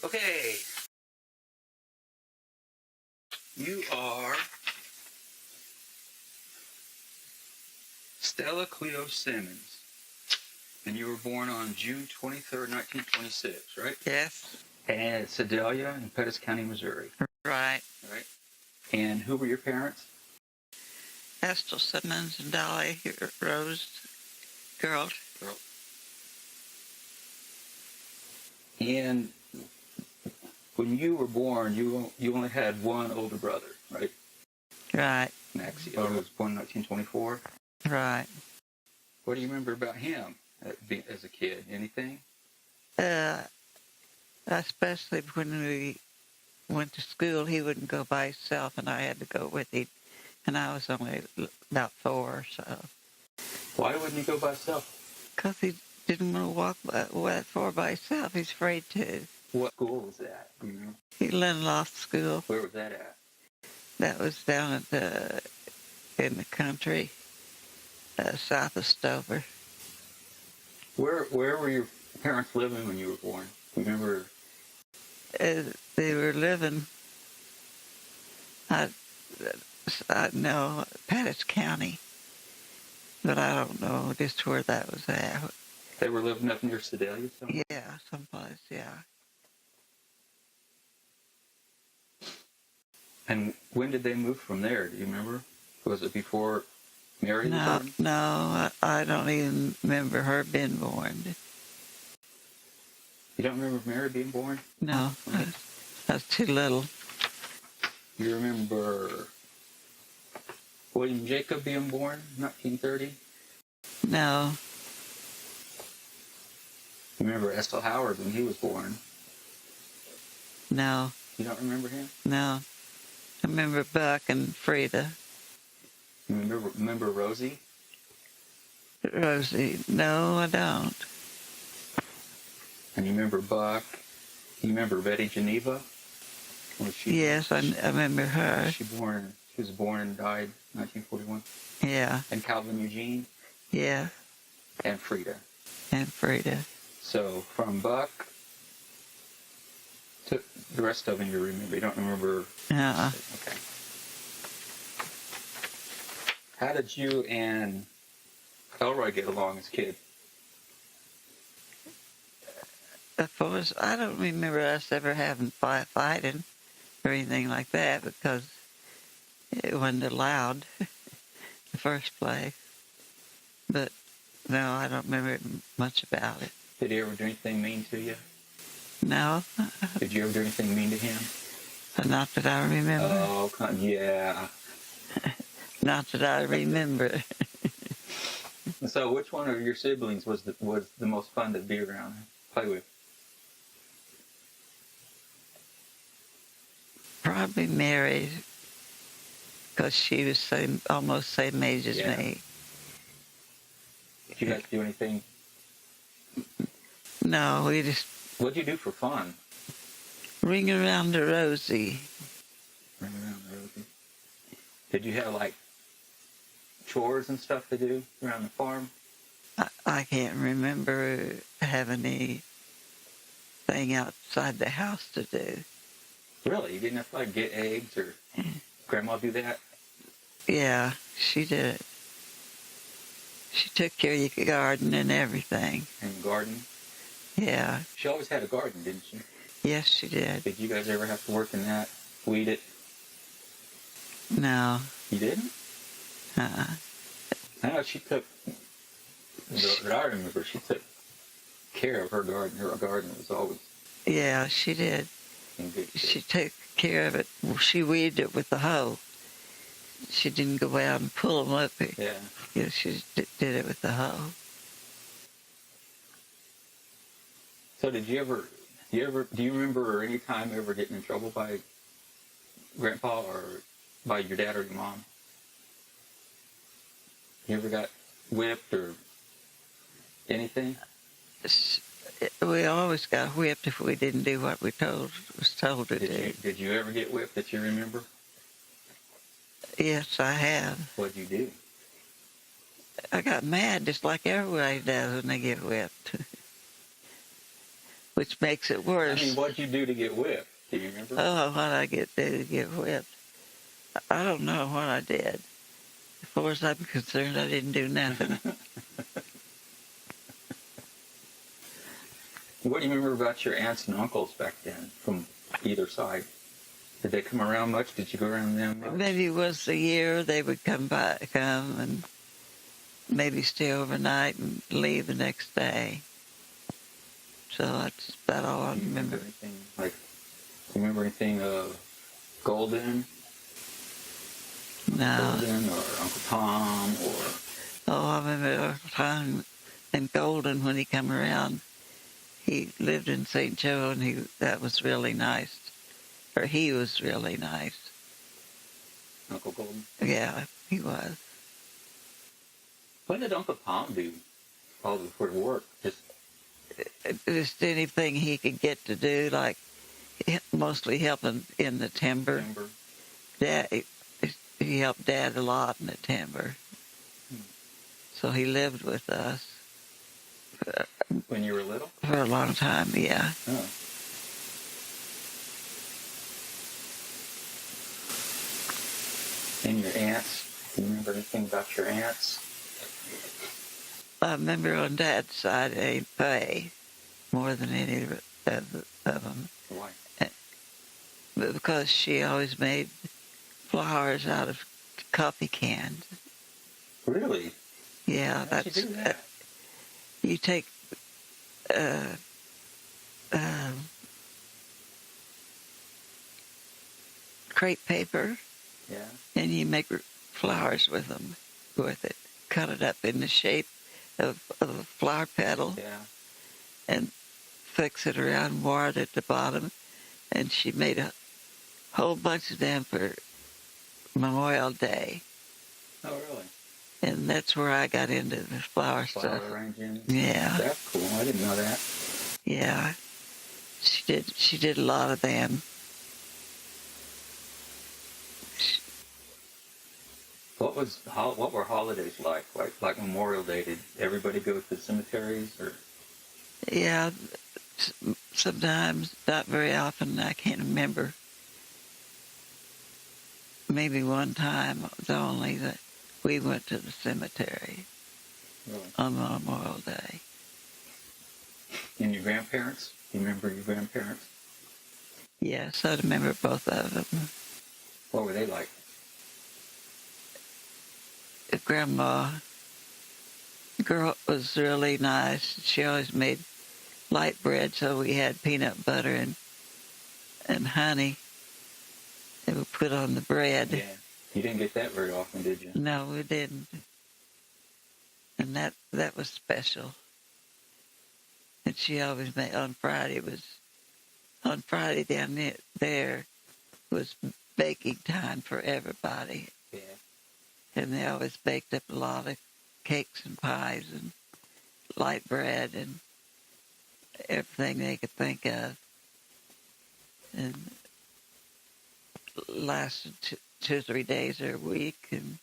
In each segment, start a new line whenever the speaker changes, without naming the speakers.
Okay. You are Stella Cleo Simmons, and you were born on June 23rd, 1926, right?
Yes.
And at Sedalia in Pettis County, Missouri.
Right.
Right. And who were your parents?
Estelle Simmons and Dolly Rose Girl.
And when you were born, you only had one older brother, right?
Right.
Maxie was born in 1924.
Right.
What do you remember about him as a kid? Anything?
Especially when we went to school, he wouldn't go by himself, and I had to go with him. And I was only about 4 or so.
Why wouldn't he go by himself?
Because he didn't want to walk that far by himself. He's afraid to.
What school was that? Do you know?
He Lindelof School.
Where was that at?
That was down at in the country, south of Stover.
Where were your parents living when you were born? Do you remember?
They were living, I know, Pettis County, but I don't know just where that was at.
They were living up near Sedalia somewhere?
Yeah, someplace, yeah.
And when did they move from there? Do you remember? Was it before Mary was born?
No, I don't even remember her being born.
You don't remember Mary being born?
No, I was too little.
You remember William Jacob being born in 1930?
No.
You remember Estelle Howard when he was born?
No.
You don't remember him?
No. I remember Buck and Frida.
You remember Rosie?
Rosie. No, I don't.
And you remember Buck? You remember Betty Geneva?
Yes, I remember her.
She was born and died in 1941.
Yeah.
And Calvin Eugene?
Yeah.
And Frida.
And Frida.
So from Buck to the rest of them you remember. You don't remember? Okay. How did you and Elroy get along as kids?
Of course, I don't remember us ever having fighting or anything like that because it wasn't allowed in the first place. But no, I don't remember much about it.
Did he ever do anything mean to you?
No.
Did you ever do anything mean to him?
Not that I remember.
Oh, yeah.
Not that I remember.
So which one of your siblings was the most fun to be around and play with?
Probably Mary, because she was almost same age as me.
Did you guys do anything?
No, we just...
What'd you do for fun?
Ring around the Rosie.
Ring around the Rosie. Did you have, like, chores and stuff to do around the farm?
I can't remember having anything outside the house to do.
Really? You didn't have to, like, get eggs or Grandma do that?
Yeah, she did it. She took care of your garden and everything.
And garden?
Yeah.
She always had a garden, didn't she?
Yes, she did.
Did you guys ever have to work in that? Weed it?
No.
You didn't?
Uh-uh.
I know she took, that I remember, she took care of her garden. Her garden was always...
Yeah, she did. She took care of it. She weeded it with the hoe. She didn't go out and pull them up.
Yeah.
Yeah, she did it with the hoe.
So do you remember any time ever getting in trouble by Grandpa or by your dad or your mom? You ever got whipped or anything?
We always got whipped if we didn't do what we was told to do.
Did you ever get whipped that you remember?
Yes, I have.
What'd you do?
I got mad just like everybody does when they get whipped. which makes it worse.
I mean, what'd you do to get whipped? Do you remember?
Oh, what I do to get whipped. I don't know what I did. As far as I'm concerned, I didn't do nothing.
What do you remember about your aunts and uncles back then from either side? Did they come around much? Did you go around them much?
Maybe once a year they would come and maybe stay overnight and leave the next day. So that's about all I remember.
Do you remember anything of Golden?
No.
Golden or Uncle Tom or...
Oh, I remember Uncle Tom and Golden when he come around. He lived in St. Joe, and that was really nice. Or he was really nice.
Uncle Golden?
Yeah, he was.
What did Uncle Tom do all before work?
Just anything he could get to do, like mostly helping in the timber. Dad, he helped Dad a lot in the timber. So he lived with us.
When you were little?
For a long time, yeah.
Oh. And your aunts? Do you remember anything about your aunts?
I remember on Dad's side, they pay more than any of them.
Why?
But because she always made flowers out of coffee cans.
Really?
Yeah,
How'd you do that?
You take crepe paper,
Yeah.
and you make flowers with it. Cut it up in the shape of a flower petal.
Yeah.
And fix it around, wire it at the bottom. And she made a whole bunch of them for Memorial Day.
Oh, really?
And that's where I got into the flower stuff.
Arranging?
Yeah.
That's cool. I didn't know that.
Yeah. She did a lot of them.
What were holidays like? Like Memorial Day? Did everybody go to the cemeteries or?
Yeah, sometimes, not very often. I can't remember. Maybe one time it was only that we went to the cemetery.
Really?
On Memorial Day.
And your grandparents? Do you remember your grandparents?
Yes, I remember both of them.
What were they like?
Grandma girl was really nice. She always made light bread, so we had peanut butter and honey that we put on the bread.
Yeah. You didn't get that very often, did you?
No, we didn't. And that was special. And she always made on Friday down there was baking time for everybody.
Yeah.
And they always baked up a lot of cakes and pies and light bread and everything they could think of. And lasted 2 or 3 days or a week. And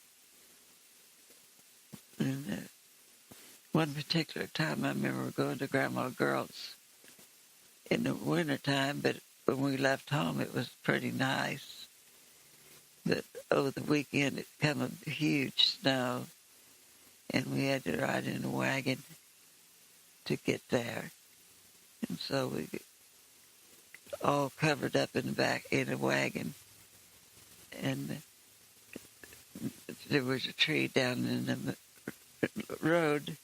one particular time I remember going to Grandma Girl's in the wintertime, but when we left home it was pretty nice. But over the weekend it came a huge snow, and we had to ride in a wagon to get there. And so we all covered up in the back in a wagon. And there was a tree down in the road,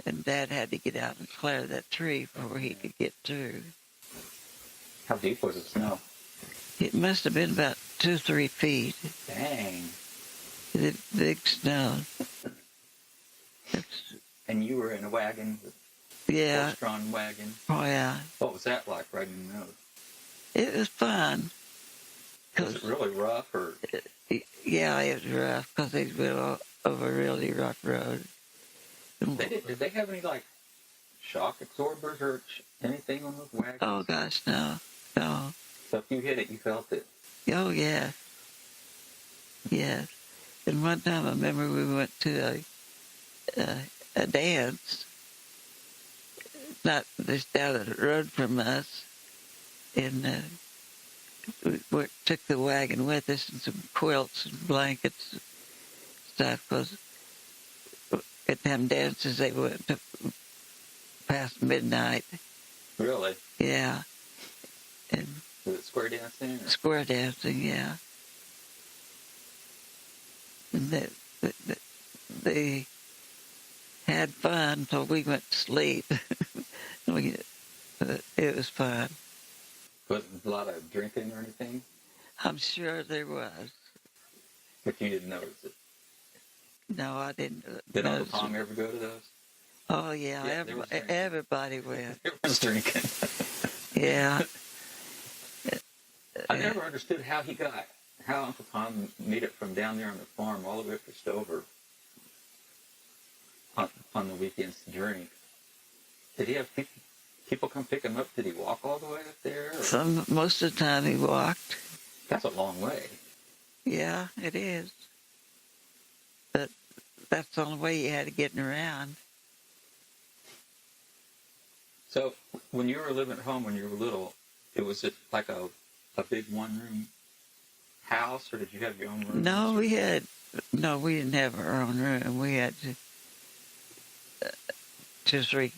and Dad had to get out and clear that tree before he could get through.
How deep was the snow?
It must have been about 2 or 3 feet.
Dang.
The big snow.
And you were in a wagon?
Yeah.
Horse-drawn wagon?
Oh, yeah.
What was that like riding in those?
It was fun.
Was it really rough or?
Yeah, it was rough because they went over a really rough road.
Did they have any like shock absorbers or anything on those wagons?
Oh gosh, no.
So if you hit it, you felt it.
Oh yeah. Yes. And one time I remember we went to a dance not just down the road from us. And we took the wagon with us and some quilts and blankets and stuff, because at them dances they went to past midnight.
Really?
Yeah. And
Was it square dancing? Or?
square dancing, yeah. And they had fun until we went to sleep. It was fun.
Was it a lot of drinking or anything?
I'm sure there was.
But you didn't notice it.
No, I didn't
Did Uncle
notice
Tom
it.
ever go to those?
Oh, yeah,
Yeah, there was drinking.
everybody went.
There was drinking.
Yeah.
I never understood how Uncle Tom made it from down there on the farm all the way up to Stover on the weekends to drink. Did he have people come pick him up? Did he walk all the way up there? Or?
Most of the time he walked.
That's a long way.
Yeah, it is. But that's the only way you had to get around.
So when you were living at home when you were little, it was just like a big one-room house, or did you have your own room?
No, we didn't have our own room. We had to 3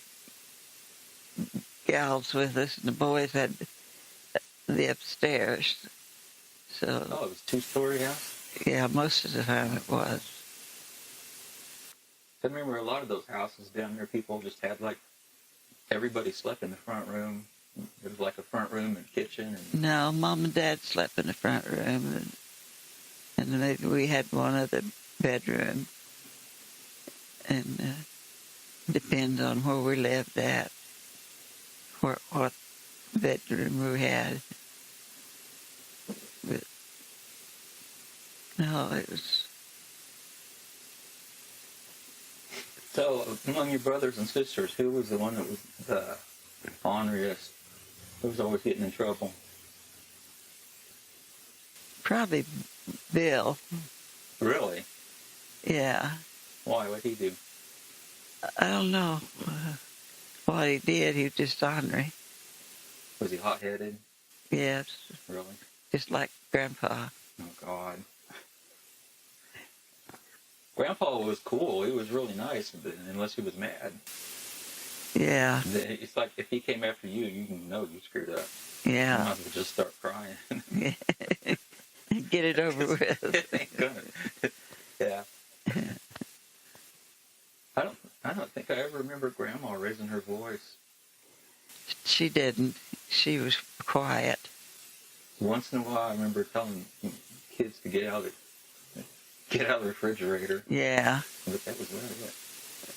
gals with us, and the boys had the upstairs. So,
oh, it was a 2-story house?
Yeah, most of the time it was.
I remember a lot of those houses down there, people just had like, everybody slept in the front room. It was like a front room and kitchen. And...
No, Mom and Dad slept in the front room, and then we had one other bedroom. And depends on where we lived at, what bedroom we had. But no, it was...
So, among your brothers and sisters, who was the one that was the orneriest? Who was always getting in trouble?
Probably Bill.
Really?
Yeah.
Why? What'd he do?
I don't know what he did. He was just ornery.
Was he hot-headed?
Yes.
Really?
Just like Grandpa.
Oh, God. Grandpa was cool. He was really nice, unless he was mad.
Yeah.
It's like if he came after you, you know you screwed up.
Yeah.
You might as well just start crying.
Get it over with.
It ain't gonna. Yeah. I don't think I ever remember Grandma raising her voice.
She didn't. She was quiet.
Once in a while, I remember telling kids to get out of the refrigerator.
Yeah.
But that was about it.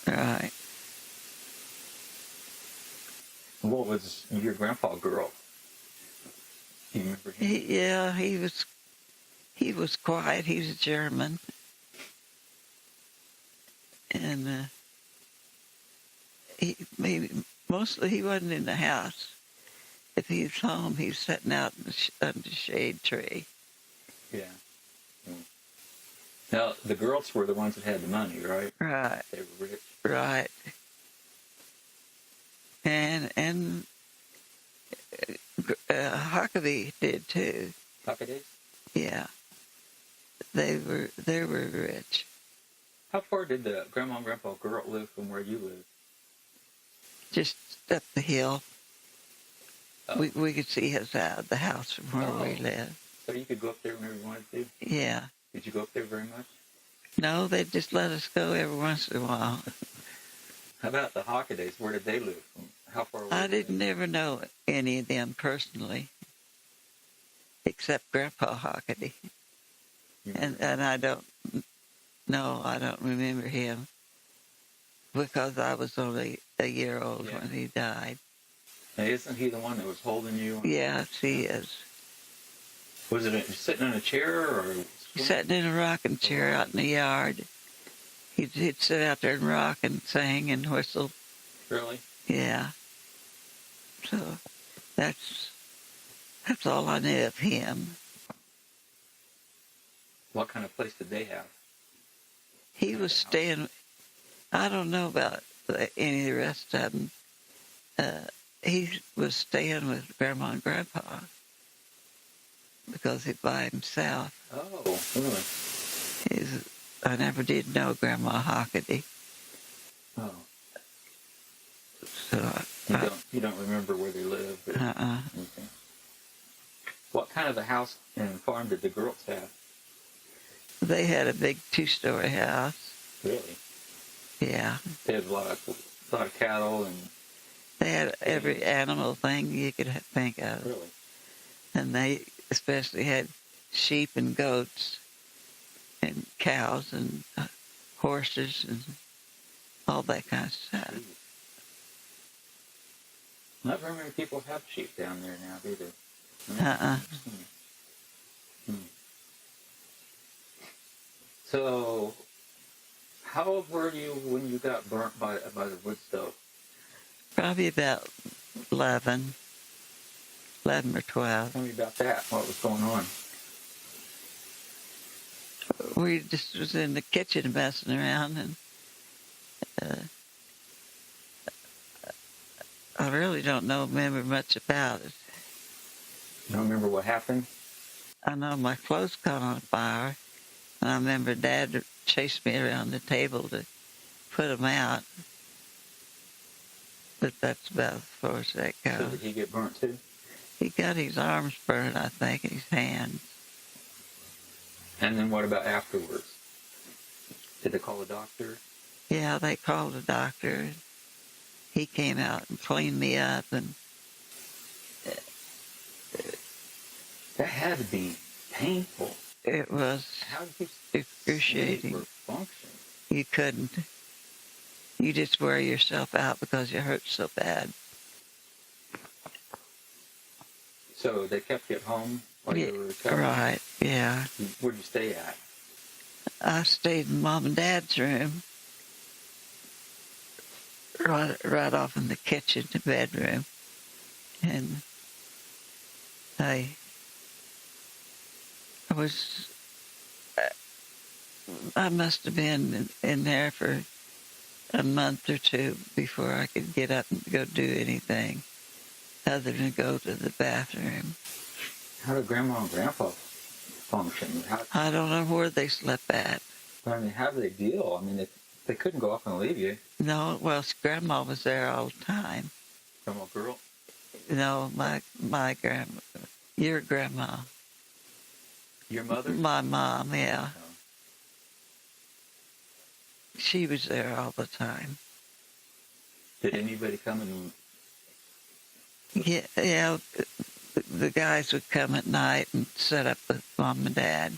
Right.
What was your grandpa girl? Do you remember him?
He was quiet. He was a German. And mostly he wasn't in the house. If he was home, he was sitting out under the shade tree.
Yeah. Now, the girls were the ones that had the money, right?
Right.
They were rich.
Right. And Huckabee did too.
Huckabees?
Yeah. They were rich.
How far did the grandma and grandpa girl live from where you lived?
Just up the hill.
Oh.
We could see the house from where we lived.
So you could go up there whenever you wanted to?
Yeah.
Did you go up there very much?
No, they just let us go every once in a while.
How about the Hockadays? Where did they live? How far away?
I didn't ever know any of them personally, except Grandpa Hockaday. And I don't remember him because I was only a year old when he died.
Now, isn't he the one that was holding you?
Yes, he is.
Was it sitting in a chair or?
Sitting in a rocking chair out in the yard. He'd sit out there and rock and sing and whistle.
Really?
Yeah. So that's all I knew of him.
What kind of place did they have?
He was staying. I don't know about any of the rest of them. he was staying with Grandma and Grandpa because he's by himself.
Oh, really?
I never did know Grandma Hockaday.
Oh,
So
you don't remember where they lived? Or,
uh-uh.
okay. What kind of a house and farm did the girls have?
They had a big 2-story house.
Really?
Yeah.
They had a lot of cattle and.
They had every animal thing you could think of.
Really?
And they especially had sheep and goats and cows and horses and all that kind of stuff.
Jeez. Not very many people have sheep down there now, do they?
Uh-uh.
So, how old were you when you got burnt by the wood stove?
Probably about 11 or 12.
Tell me about that. What was going on?
We just was in the kitchen messing around, and I really don't remember much about it.
You don't remember what happened?
I know my clothes caught on fire, and I remember Dad chased me around the table to put them out. But that's about as far as that goes.
So did he get burnt too?
He got his arms burned, I think, and his hands.
And then what about afterwards? Did they call a doctor?
Yeah, they called a doctor. He came out and cleaned me up, and
That had to be painful.
it was
How did you
excruciating.
sleep or function?
You couldn't. You just wear yourself out because you hurt so bad.
So they kept you at home while you were recovering?
Right, yeah.
Where'd you stay at?
I stayed in Mom and Dad's room, right off in the kitchen, the bedroom. And I must have been in there for a month or two before I could get up and go do anything other than go to the bathroom.
How did Grandma and Grandpa function?
I don't know where they slept at.
I mean, how did they deal? I mean, they couldn't go off and leave you.
No, well, Grandma was there all the time.
Grandma girl?
No, my grandma, your grandma.
Your mother?
My mom, yeah.
Oh.
She was there all the time.
Did anybody come and...
Yeah, the guys would come at night and set up with Mom and Dad.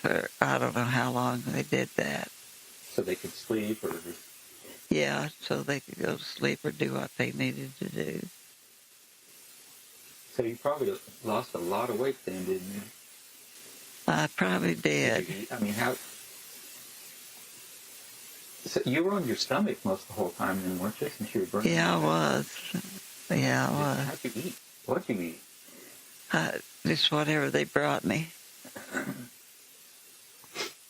For I don't know how long they did that.
So they could sleep or...
Yeah, so they could go to sleep or do what they needed to do.
So you probably lost a lot of weight then, didn't you?
I probably did.
Did you eat? I mean, how... So you were on your stomach most of the whole time then, weren't you? Since you were burning?
Yeah, I was. Yeah, I was.
How'd you eat? What'd you eat?
Just whatever they brought me.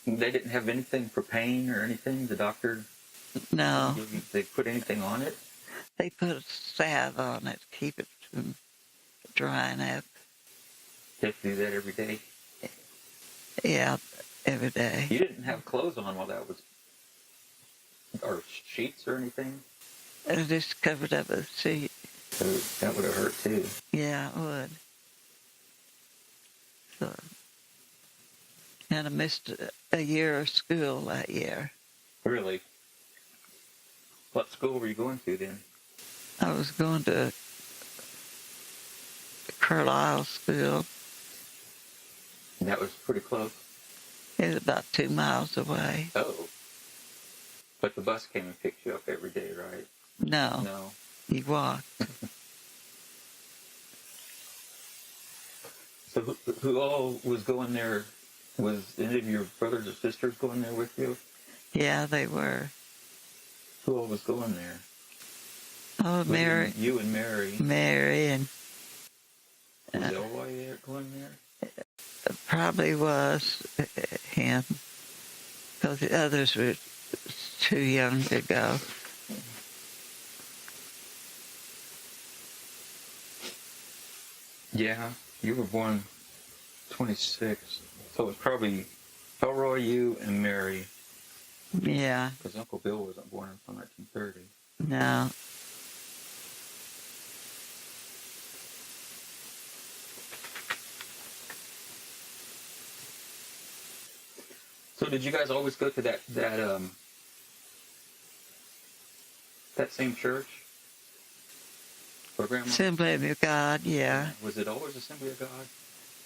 They didn't have anything for pain or anything? The doctor...
No.
They put anything on it?
They put a salve on it to keep it from drying up.
They have to do that every day?
Yeah, every day.
You didn't have clothes on while that was... Or sheets or anything?
It just covered up with a sheet.
So that would have hurt too.
Yeah, it would. So, and I missed a year of school that year.
Really? What school were you going to then?
I was going to Carlisle School.
And that was pretty close?
It was about 2 miles away.
Oh. But the bus came and picked you up every day, right?
No.
No.
You walked.
So who all was going there? Was any of your brothers or sisters going there with you?
Yeah, they were.
Who all was going there?
Oh, Mary.
You and Mary.
Mary and...
Was Elroy going there?
Probably was him. Because the others were too young to go.
Yeah, you were born 26, so it was probably Elroy, you, and Mary,
Yeah.
because Uncle Bill wasn't born until 1930.
No.
So did you guys always go to that same church for Grandma?
Assembly of God, yeah.
Was it always Assembly of God,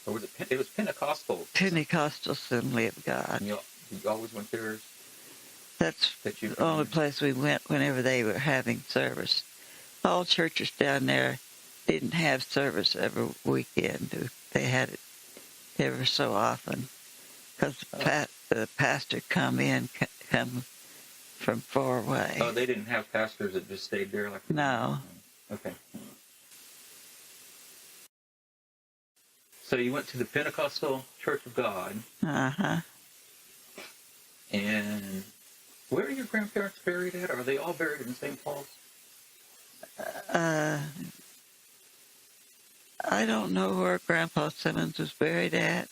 or was it? It was Pentecostal.
Pentecostal Assembly of God.
And you always went there.
That's
That you
the only place we went whenever they were having service. All churches down there didn't have service every weekend. They had it ever so often because the pastor come from far away.
Oh, they didn't have pastors that just stayed there like.
No.
Okay. So you went to the Pentecostal Church of God.
Uh-huh.
And where are your grandparents buried at? Are they all buried in St. Paul's?
I don't know where Grandpa Simmons was buried at.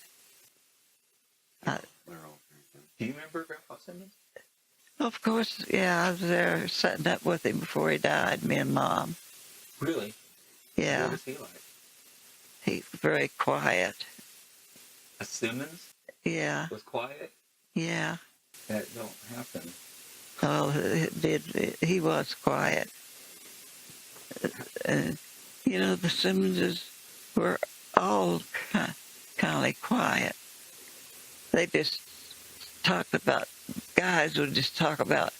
Do you remember Grandpa Simmons?
Of course, yeah, I was there setting up with him before he died, me and Mom.
Really?
Yeah.
What was he like?
He's very quiet.
A Simmons?
Yeah.
Was quiet?
Yeah.
That don't happen.
Oh, he was quiet. The Simmonses were all kind of quiet. They just talked about, guys would just talk about,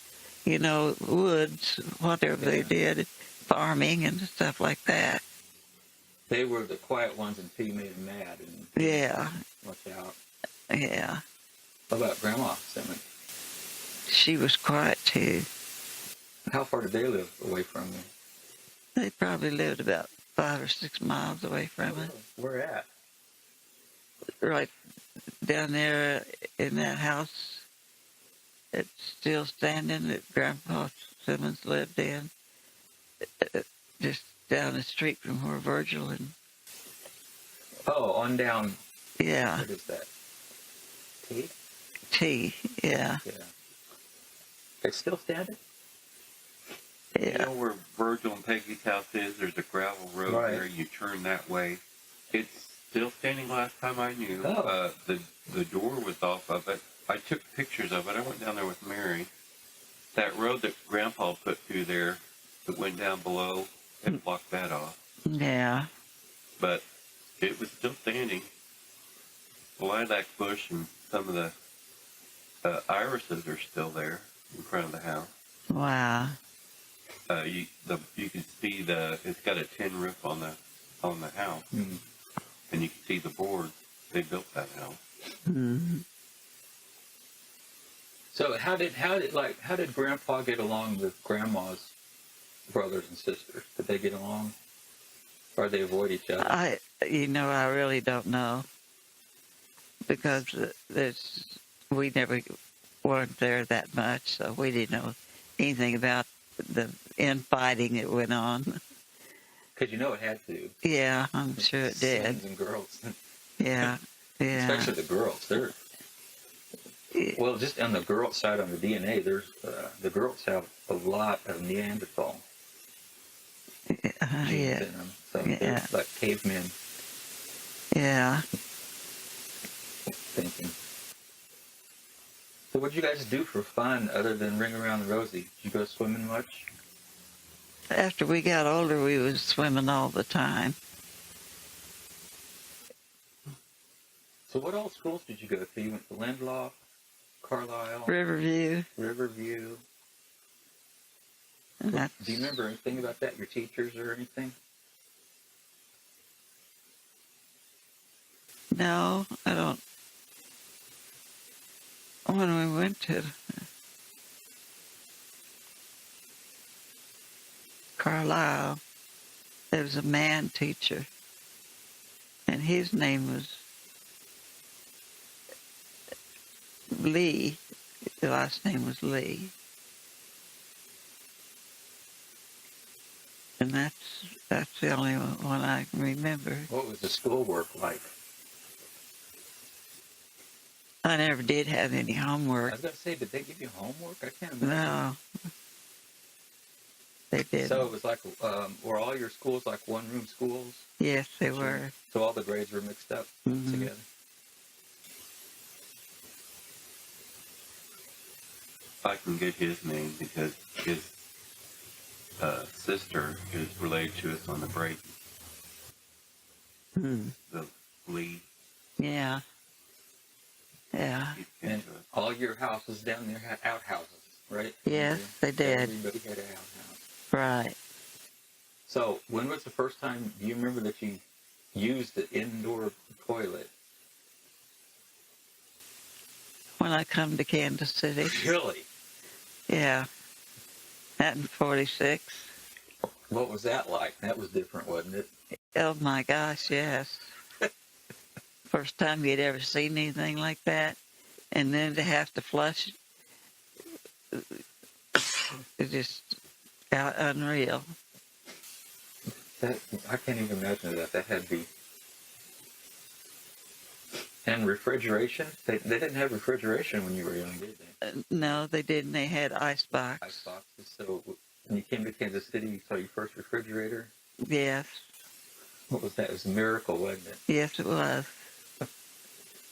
woods, whatever they did, farming and stuff like that.
They were the quiet ones until you made them mad. And
Yeah.
Watch out.
Yeah.
What about Grandma Simmons?
She was quiet too.
How far did they live away from you?
They probably lived about 5 or 6 miles away from us.
Where at?
Right down there in that house. It's still standing that Grandpa Simmons lived in. Just down the street from where Virgil and...
Oh, on down.
Yeah.
What is that?
T, yeah.
Yeah. It's still standing?
Yeah.
You know where Virgil and Peggy's house is? There's a gravel road there. You turn that way. It's still standing last time I knew.
Oh.
The door was off of it. I took pictures of it. I went down there with Mary. That road that Grandpa put through there that went down below, it blocked that off.
Yeah.
But it was still standing. The lilac bush and some of the irises are still there in front of the house.
Wow.
You can see it's got a tin roof on the house,
Mm-hmm.
and you can see the boards. They built that house.
Mm-hmm.
So how did Grandpa get along with Grandma's brothers and sisters? Did they get along, or they avoid each other?
I really don't know, because we never weren't there that much, so we didn't know anything about the infighting that went on.
Because it had to.
Yeah, I'm sure it did.
Sons and girls.
Yeah, yeah.
Especially the girls. Well, just on the girl side on the DNA, there's the girls have a lot of Neanderthal genes
Yeah.
in them. So
Yeah.
they're like cavemen
Yeah.
thinking. So what did you guys do for fun other than ring around the rosy? Did you go swimming much?
After we got older, we was swimming all the time.
So what all schools did you go to? You went to Landloft, Carlisle,
Riverview.
Riverview.
And that's,
Do you remember anything about that? Your teachers or anything?
no, I don't. When we went to Carlisle, there was a man teacher, and his name was Lee. The last name was Lee. And that's the only one I can remember.
What was the schoolwork like?
I never did have any
I
homework.
was gonna say, did they give you homework? I can't imagine.
No, they didn't.
So it was like, were all your schools like one-room schools?
Yes, they were.
So all the grades were mixed up
Mhm.
together.
I can get his name because his sister is related to us on the break.
Hmm.
The Lee.
Yeah. Yeah.
He's kin
And
to us.
all your houses down there had outhouses, right?
Yes, they did.
Everybody had an outhouse.
Right.
So when was the first time, do you remember that you used the indoor toilet?
When I come to Kansas City.
Really?
Yeah. That in 46.
What was that like? That was different, wasn't it?
Oh my gosh, yes. First time you'd ever seen anything like that. And then to have to flush, it's just unreal.
That, I can't even imagine that. That had to be. And refrigeration? They didn't have refrigeration when you were young, did they?
No, they didn't. They had icebox.
Ice boxes. So when you came to Kansas City, you saw your first refrigerator?
Yes.
What was that? It was a miracle, wasn't it?
Yes, it was.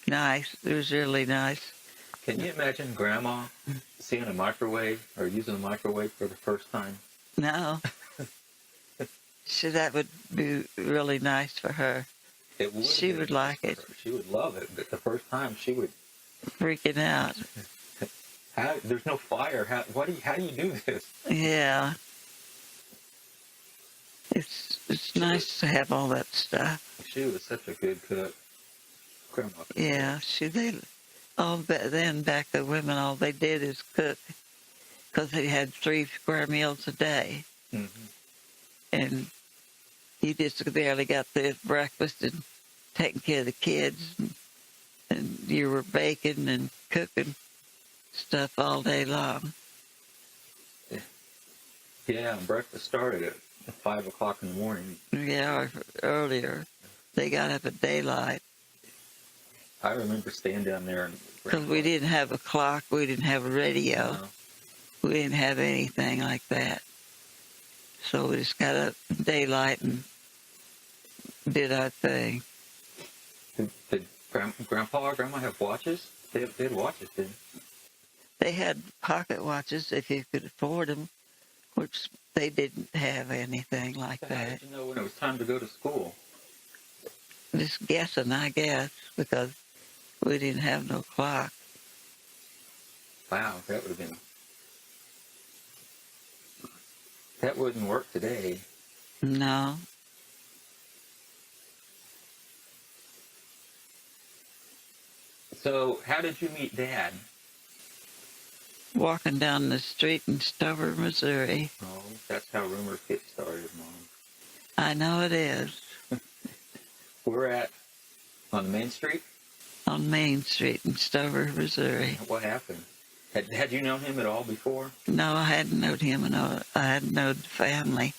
Nice. It was really nice.
Can you imagine Grandma seeing a microwave or using a microwave for the first time?
No. So that would be really nice for her.
It would.
She would like it.
She would love it. But the first time, she would.
Freaking out.
There's no fire. How do you do this?
Yeah. It's nice to have all that stuff.
She was such a good cook. Grandma.
Yeah, back the women, all they did is cook, because they had 3 square meals a day.
Mm-hmm.
And you just barely got the breakfast and taking care of the kids, and you were baking and cooking stuff all day long.
Yeah, breakfast started at 5 o'clock in the morning.
Yeah, or earlier. They got up at daylight.
I remember staying down there.
Because we didn't have a clock, we didn't have a radio,
No.
we didn't have anything like that. So we just got up at daylight and did our thing.
Did Grandpa or Grandma have watches? They had watches, didn't
They had pocket watches if you could afford them, which they didn't have anything like
they? How
that.
did you know when it was time to go to school?
Just guessing, I guess, because we didn't have no clock.
Wow, that would have been. That wouldn't work today.
No.
So, how did you meet Dad?
Walking down the street in Stover, Missouri.
Oh, that's how rumors get started, Mom.
I know it is.
We're on Main Street.
On Main Street in Stover, Missouri.
What happened? Had you known him at all before?
No, I hadn't known him, and I hadn't known the family,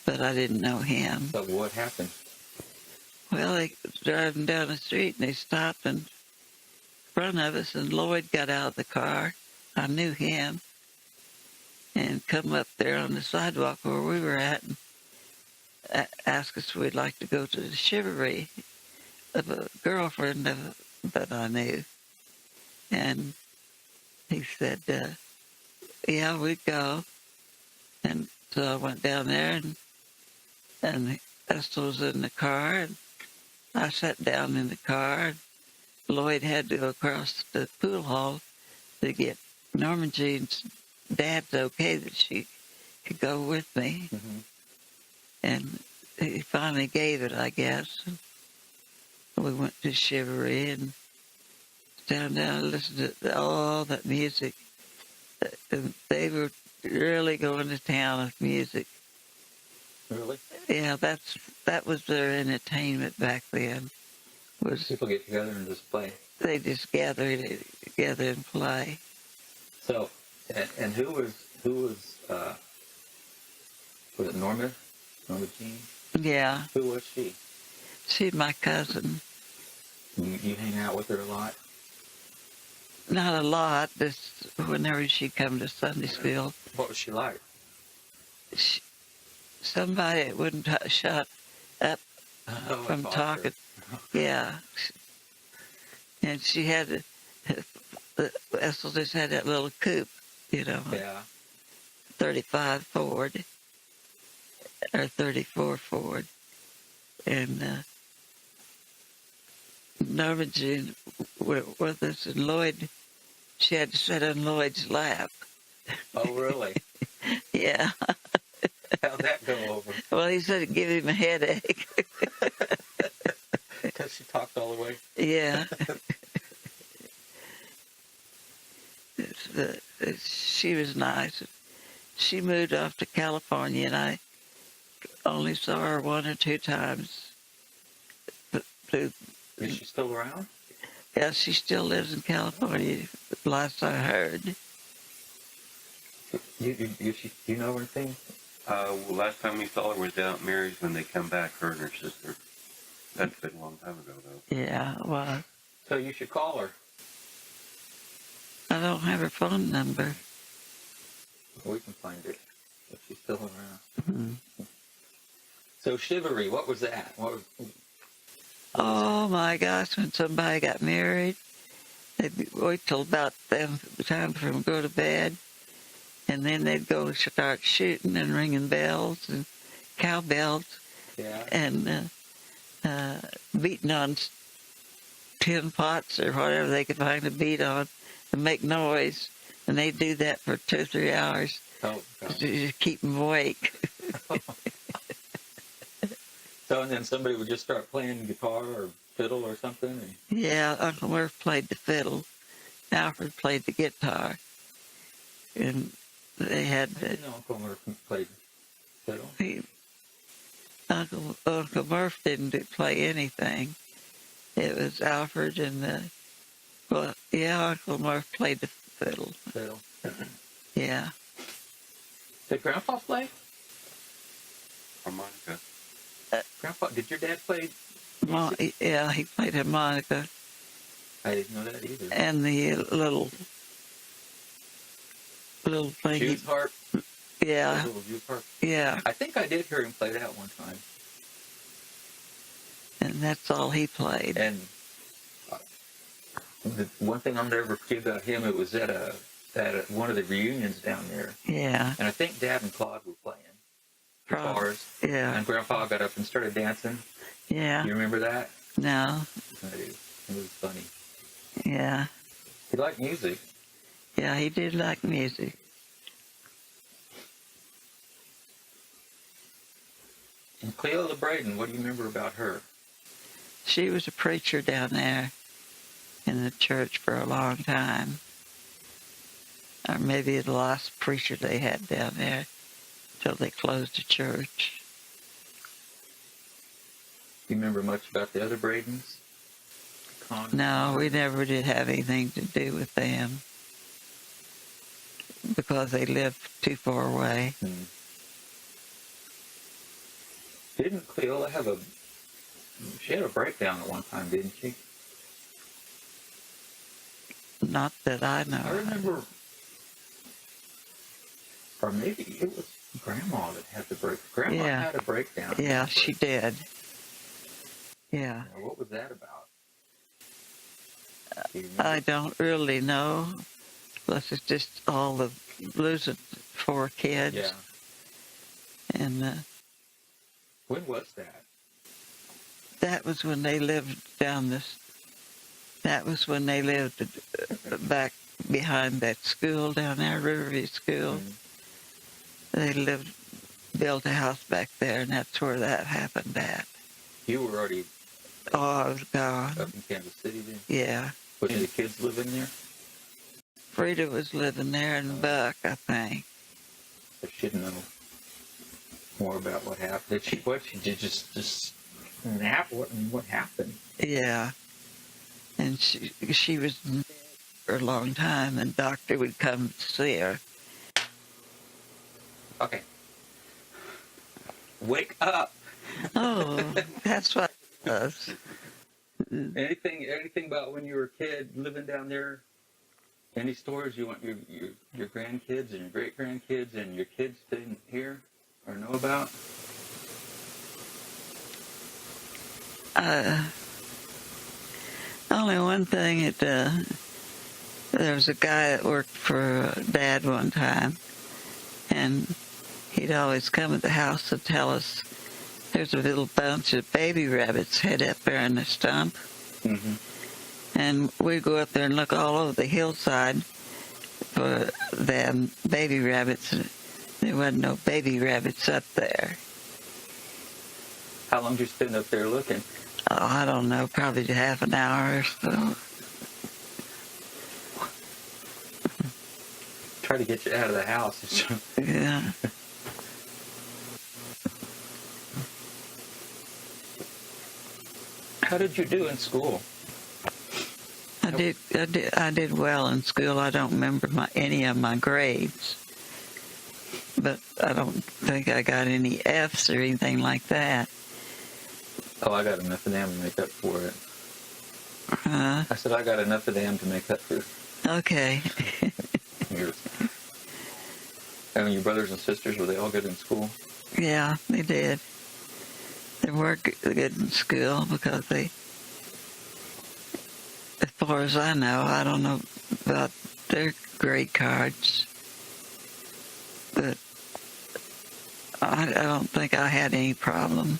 but I didn't know him.
So what happened?
Well, they was driving down the street, and they stopped in front of us, and Lloyd got out of the car. I knew him, and come up there on the sidewalk where we were at, and asked us if we'd like to go to the chivalry of a girlfriend that I knew. And he said, yeah, we'd go. And so I went down there, and Esther was in the car, and I sat down in the car, and Lloyd had to go across the pool hall to get Norman Jean's dad's okay that she could go with me.
Mm-hmm.
And he finally gave it, I guess. And we went to Chivalry and down and listened to all that music. And they were really going to town with music.
Really?
Yeah, that was their entertainment back then. Was
People get together and just play.
they just gathered together and play.
So, and who was Was it Norma? Norma Jean?
Yeah,
Who was she?
she's my cousin.
You hang out with her a lot?
Not a lot, just whenever she'd come to Sunday school.
What was she like?
She, somebody that wouldn't shut up
Oh,
from
a
talking. Yeah. And she had, Essel just had that little coupe,
Yeah.
35 Ford, or 34 Ford. And Norma Jean went with us, and Lloyd, she had to sit on Lloyd's lap.
Oh, really?
Yeah.
How'd that go over?
Well, he said it gave him a headache.
Because she talked all the way?
Yeah. She was nice. She moved off to California, and I only saw her one or two times.
Is she still around?
Yeah, she still lives in California, last I heard.
You know anything?
Last time we saw her was down at Mary's when they come back, her and her sister. That's been a long time ago, though.
Yeah, well,
So you should call her.
I don't have her phone number.
We can find it if she's still around.
Hmm.
So chivalry, what was that? What was
Oh my gosh, when somebody got married, they'd wait till about the time for them to go to bed, and then they'd go start shooting and ringing bells and cowbells
Yeah.
and beating on tin pots or whatever they could find to beat on and make noise. And they'd do that for 2 or 3 hours
Oh, God.
to keep them awake.
So, and then somebody would just start playing guitar or fiddle or something? And
Yeah, Uncle Murph played the fiddle. Alfred played the guitar. And they had...
I didn't know Uncle Murphy played fiddle.
Uncle Murph didn't play anything. It was Alfred and Uncle Murph played the fiddle.
Fiddle.
Yeah.
Did Grandpa play?
Harmonica.
Grandpa, did your dad play?
Yeah, he played harmonica.
I didn't know that either.
And the little thing.
Jew's harp?
Yeah,
The little Jew's harp?
yeah.
I think I did hear him play that one time.
And that's all he played.
And the one thing I'll never forget about him, it was at one of the reunions down there.
Yeah.
And I think Dad and Claude were playing guitars.
Yeah.
And Grandpa got up and started dancing.
Yeah.
You remember that?
No.
I do. It was funny.
Yeah.
He liked music.
Yeah, he did like music.
And Cleo LeBraden, what do you remember about her?
She was a preacher down there in the church for a long time. Or maybe the last preacher they had down there till they closed the church.
Do you remember much about the other Bradens?
No, we never did have anything to do with them because they lived too far away.
Didn't Cleo she had a breakdown at one time, didn't she?
Not that I know.
I remember, or maybe it was Grandma that had the break. Grandma had a breakdown.
Yeah, she did. Yeah.
Now, what was that about? Do you
I
remember?
don't really know. Plus, it's just all the losing 4 kids.
Yeah.
And
When was that?
that was when they lived down this. That was when they lived back behind that school down there, Riverview School. They built a house back there, and that's where that happened at.
You were already
Oh, I was gone.
up in Kansas City then?
Yeah.
Was the kids living there?
Frida was living there, and Buck, I think.
I should know more about what happened. Did she just nap? What happened?
Yeah. And she was dead for a long time, and doctor would come see her.
Okay. Wake up.
Oh, that's what it was.
Anything about when you were a kid living down there? Any stories you want your grandkids and your great grandkids and your kids didn't hear or know about?
Only one thing, there was a guy that worked for Dad one time, and he'd always come at the house to tell us there's a little bunch of baby rabbits hid up there in the stump.
Mm-hmm.
And we'd go up there and look all over the hillside for them baby rabbits. There wasn't no baby rabbits up there.
How long did you spend up there looking?
Oh, I don't know, probably half an hour or so.
Try to get you out of the house.
Yeah.
How did you do in school?
I did well in school. I don't remember any of my grades, but I don't think I got any F's or anything like that.
Oh, I got enough of them to make up for it. I said I got enough of them to make up for
Okay.
yours. And your brothers and sisters, were they all good in school?
Yeah, they did. They were good in school because they, as far as I know, I don't know about their grade cards, but I don't think I had any problems.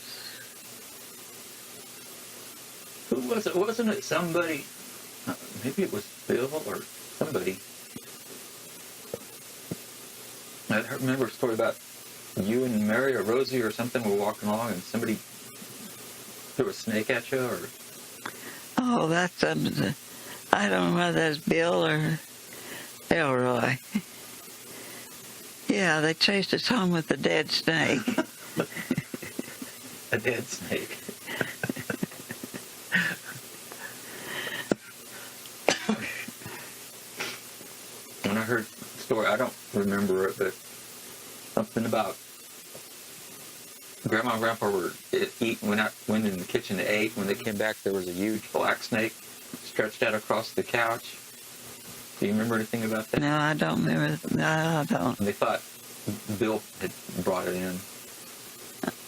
Who was it? Wasn't it somebody? Maybe it was Bill or somebody. I remember a story about you and Mary or Rosie or something were walking along and somebody threw a snake at you, or...
Oh, that's I don't know whether that's Bill or Elroy. Yeah, they chased us home with a dead snake.
A dead snake. When I heard the story, I don't remember it, but something about Grandma and Grandpa were eating, went in the kitchen to eat. When they came back, there was a huge black snake stretched out across the couch. Do you remember anything about that?
No, I don't remember. No, I don't.
And they thought Bill had brought it in.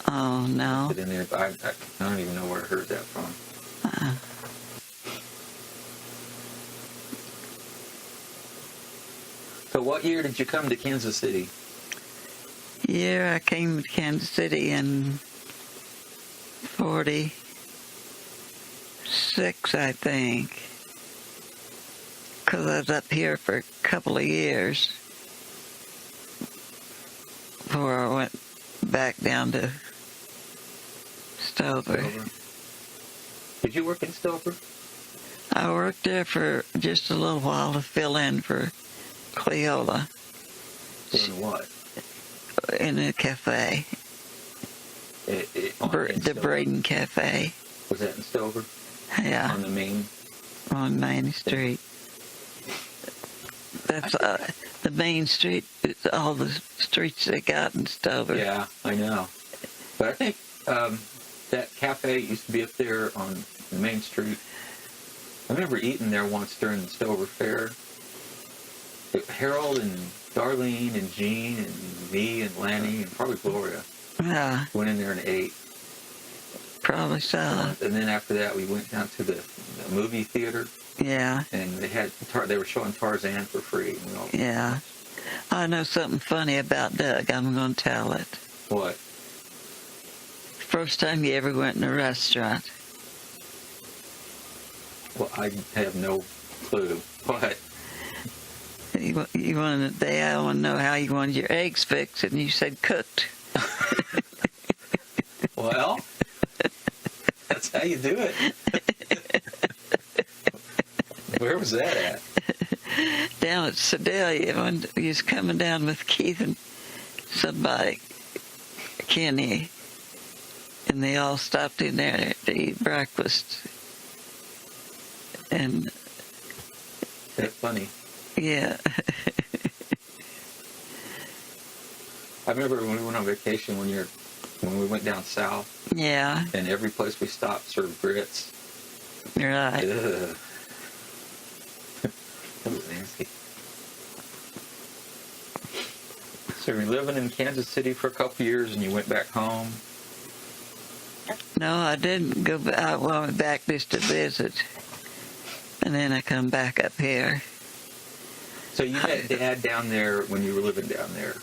Oh, no.
Put it in there. I don't even know where I heard that from. So what year did you come to Kansas City?
Yeah, I came to Kansas City in 46, I think. Because I was up here for a couple of years before I went back down to Stover.
Did you work in Stover?
I worked there for just a little while to fill in for Cleo
Doing what?
in a cafe,
In
the Braden Cafe.
Was that in Stover?
Yeah,
On the main?
on Main Street. That's the main street. It's all the streets they got in Stover.
Yeah, I know. But I think that cafe used to be up there on Main Street. I remember eating there once during the Stover Fair. Harold and Darlene and Jean and me and Lanny and probably Gloria
Yeah,
went in there and ate.
probably so.
And then after that, we went down to the movie theater,
Yeah,
and they were showing Tarzan for free. And we all,
yeah. I know something funny about Doug. I'm going to tell it.
What?
First time you ever went in a restaurant.
Well, I have no clue. What?
You wanted, I want to know how you wanted your eggs fixed, and you said cooked.
Well, that's how you do it. Where was that at?
Down at Sedalia, when he was coming down with Keith and somebody, Kenny, and they all stopped in there to eat breakfast. And
That's funny.
yeah,
I remember when we went on vacation one year, when we went down south,
Yeah,
and every place we stopped served grits.
you're right.
Ugh. That was nasty. So you're living in Kansas City for a couple years, and you went back home.
No, I didn't go back. I went back just to visit. And then I come back up here.
So you met Dad down there when you were living down there,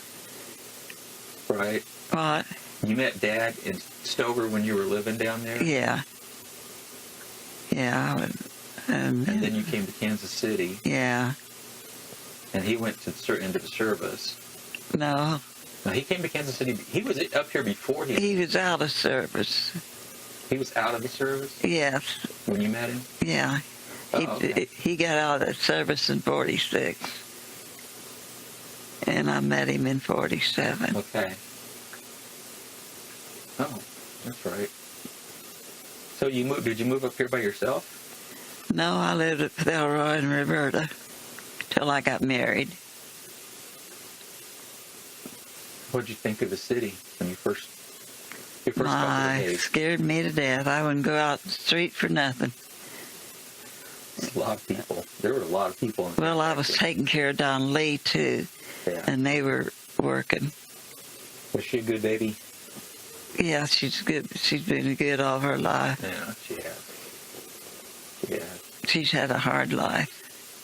right?
What?
You met Dad in Stover when you were living down there?
Yeah. Yeah.
And then you came to Kansas City,
Yeah.
and he went to into the service.
No,
Now, he came to Kansas City. He was up here before
he was out of service.
He was out of the service
Yes.
when you met him?
Yeah.
Okay.
He got out of service in 46. And I met him in 47.
Okay. Oh, that's right. So you moved? Did you move up here by yourself?
No, I lived at Thelroy and Roberta till I got married.
What did you think of the city when you first couple of
My,
days?
scared me to death. I wouldn't go out the street for nothing.
A lot of people. There were a lot of people. In
Well, I was taking care of Don Lee, too,
Yeah.
and they were working.
Was she a good baby?
Yeah, she's good. She's been good all her life.
Yeah, she has. She has.
She's had a hard life.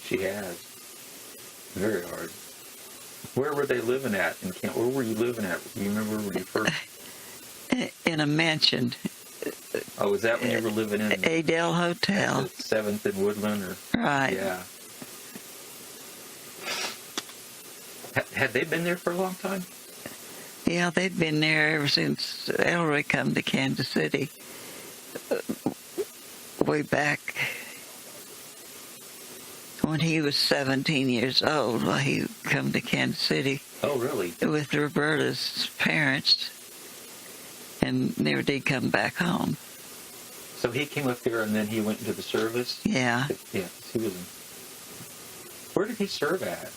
She has. Very hard. Where were they living at in Kent? Where were you living at? Do you remember when you first?
In a mansion,
Oh, was that when you were living in
Adele Hotel.
the 7th and Woodland? Or
Right.
yeah. Had they been there for a long time?
Yeah, they'd been there ever since Elroy come to Kansas City. Way back when he was 17 years old, he come to Kansas City
Oh, really?
with Roberta's parents and never did come back home.
So he came up here and then he went into the service?
Yeah,
Yeah, he was in... Where did he serve at?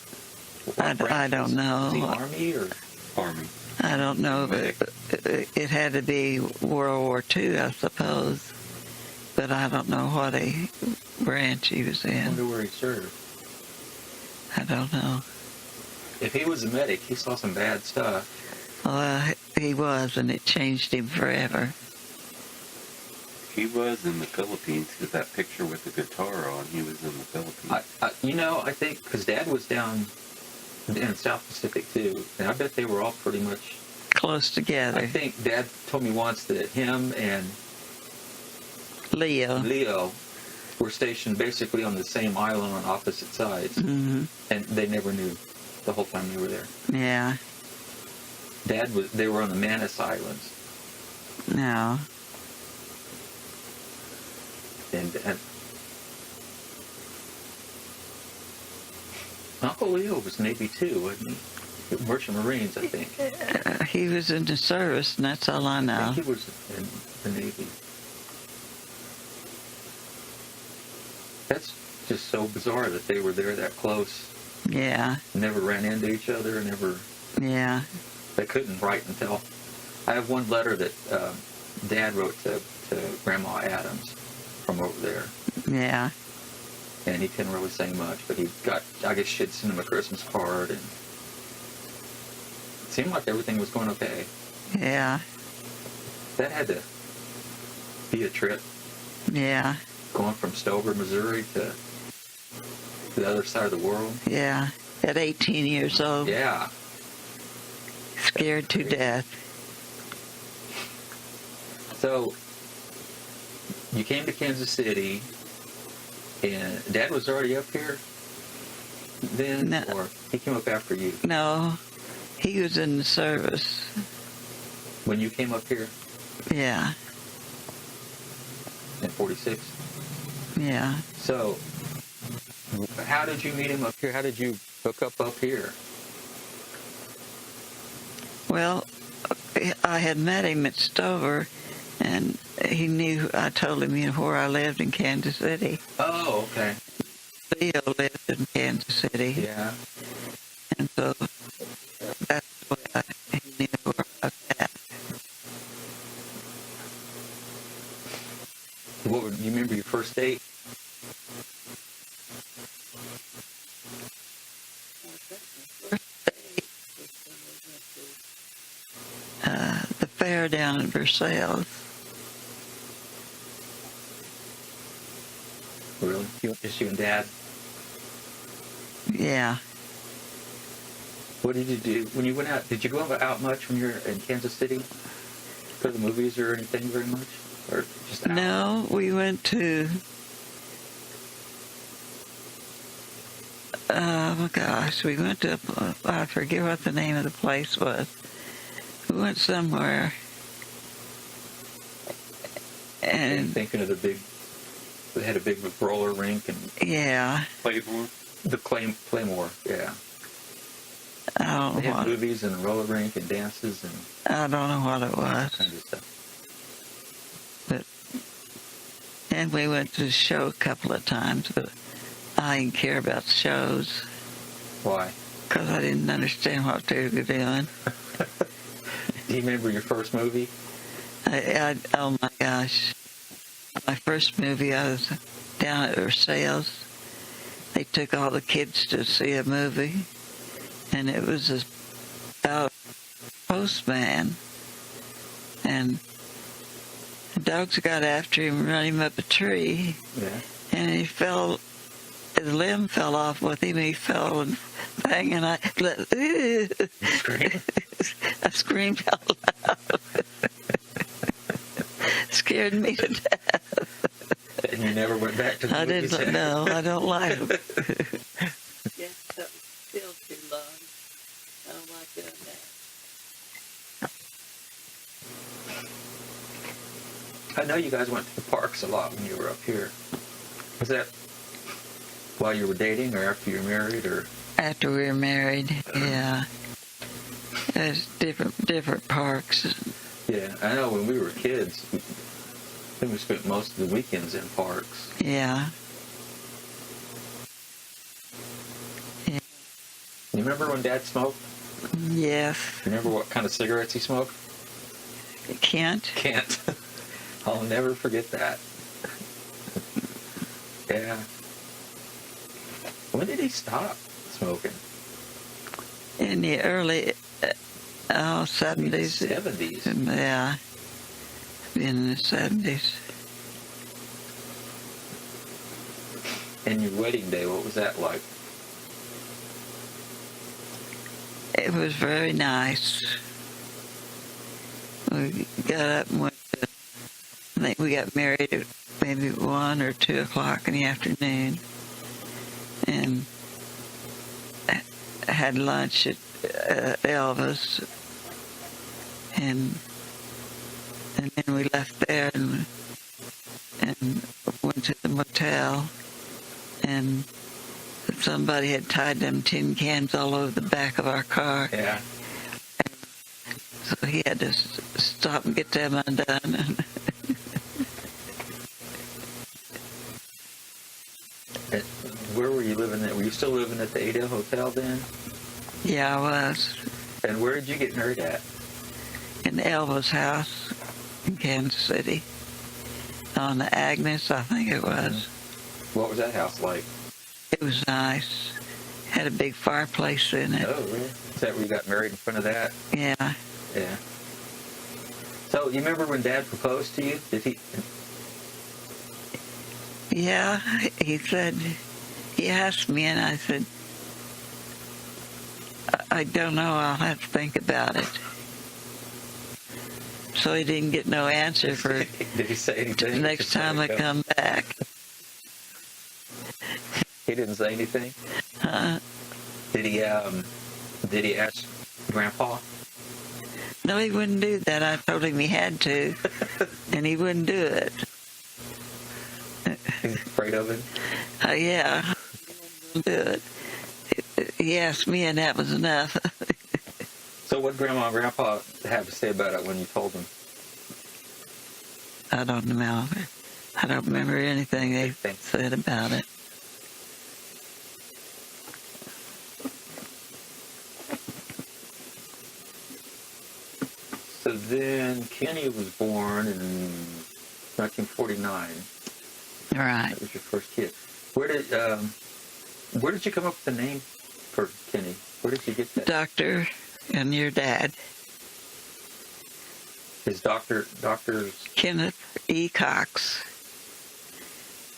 I don't know.
Was he Army or...
Army.
I don't know, but it had to be World War II, I suppose. But I don't know what branch he was
I
in.
wonder where he served.
I don't know.
If he was a medic, he saw some bad stuff.
Well, he was, and it changed him forever.
He was in the Philippines because that picture with the guitar on, he was in the Philippines.
I think because Dad was down in South Pacific too, and I bet they were all pretty much.
Close together.
I think Dad told me once that him and
Leo.
Leo were stationed basically on the same island on opposite sides,
Hmm.
and they never knew the whole time they were there.
Yeah.
They were on the Manus Islands,
No.
and Uncle Leo was Navy too, wasn't he? Merchant Marines, I think.
He was in the service, and that's all I
I
know.
think he was in the Navy. That's just so bizarre that they were there that close.
Yeah.
Never ran into each other.
Yeah.
They couldn't write and tell. I have one letter that Dad wrote to Grandma Adams from over there,
Yeah.
and he couldn't really say much. But I guess she'd send him a Christmas card, and it seemed like everything was going okay.
Yeah.
That had to be a trip,
Yeah.
going from Stover, Missouri to the other side of the world.
Yeah. At 18 years old.
Yeah.
Scared to death.
So you came to Kansas City, and Dad was already up here then,
No.
or he came up after you?
No. He was in the service.
When you came up here
Yeah.
in 46?
Yeah.
So how did you meet him up here? How did you hook up here?
Well, I had met him at Stover, and he knew, I told him, where I lived in Kansas City.
Oh, okay.
Leo lived in Kansas City.
Yeah.
And so that's why he knew where I was at.
You remember your first date?
The fair down in Versailles.
Really? Just you and Dad?
Yeah.
What did you do when you went out? Did you go out much when you were in Kansas City for the movies or anything very much, or just out?
No, we went to. Oh my gosh, we went to. I forget what the name of the place was. We went somewhere, and
Thinking of the big. They had a big roller rink and
yeah,
Claymore.
the Claymore. Yeah.
I don't
They
know
had
what.
movies and a roller rink and dances and
I don't know what it
all that
was.
kind of stuff.
And we went to the show a couple of times, but I didn't care about shows
Why?
because I didn't understand what they were doing.
Do you remember your first movie?
Oh my gosh. My first movie, I was down at Versailles. They took all the kids to see a movie, and it was about a postman. And the dogs got after him and run him up a tree,
Yeah.
and his limb fell off with him. He fell and bang, and I
Scream.
I screamed out loud. Scared me to death.
And you never went back to the
I
movies?
didn't. No, I don't like them.
Yes, something still too long. I don't like doing that.
I know you guys went to the parks a lot when you were up here. Was that while you were dating or after you were married or?
After we were married, yeah. There's different parks.
Yeah, I know when we were kids, I think we spent most of the weekends in parks.
Yeah.
You remember when Dad smoked?
Yes.
You remember what kind of cigarettes he smoked?
Kent.
Can't. I'll never forget that. Yeah. When did he stop smoking?
In the early 70s.
70s.
Yeah. In the 70s.
And your wedding day, what was that like?
It was very nice. We got up and went to, I think we got married at maybe 1 or 2 o'clock in the afternoon. And had lunch at Elvis. And then we left there and went to the motel. And somebody had tied them tin cans all over the back of our car.
Yeah.
So he had to stop and get them undone.
Where were you living at? Were you still living at the Adel Hotel then?
Yeah, I was.
And where did you get married at?
In Elva's house in Kansas City. On the Agnes, I think it was.
What was that house like?
It was nice. Had a big fireplace in it.
Oh, really? Is that where you got married in front of that?
Yeah.
Yeah. So, you remember when Dad proposed to you? Did he?
Yeah, he said, he asked me, and I said, I don't know, I'll have to think about it. So he didn't get no answer for
Did he say anything?
the next time I come back.
He didn't say anything? Did he ask Grandpa?
No, he wouldn't do that. I told him he had to, and he wouldn't do it.
He's afraid of him?
Yeah, he wouldn't do it. He asked me, and that was enough.
So what did Grandma and Grandpa have to say about it when you told them?
I don't know. I don't remember anything they said about it.
So then Kenny was born in 1949.
Right.
That was your first kid. Where did you come up with the name for Kenny? Where did you get that?
Doctor and your dad,
His doctor's...
Kenneth E. Cox.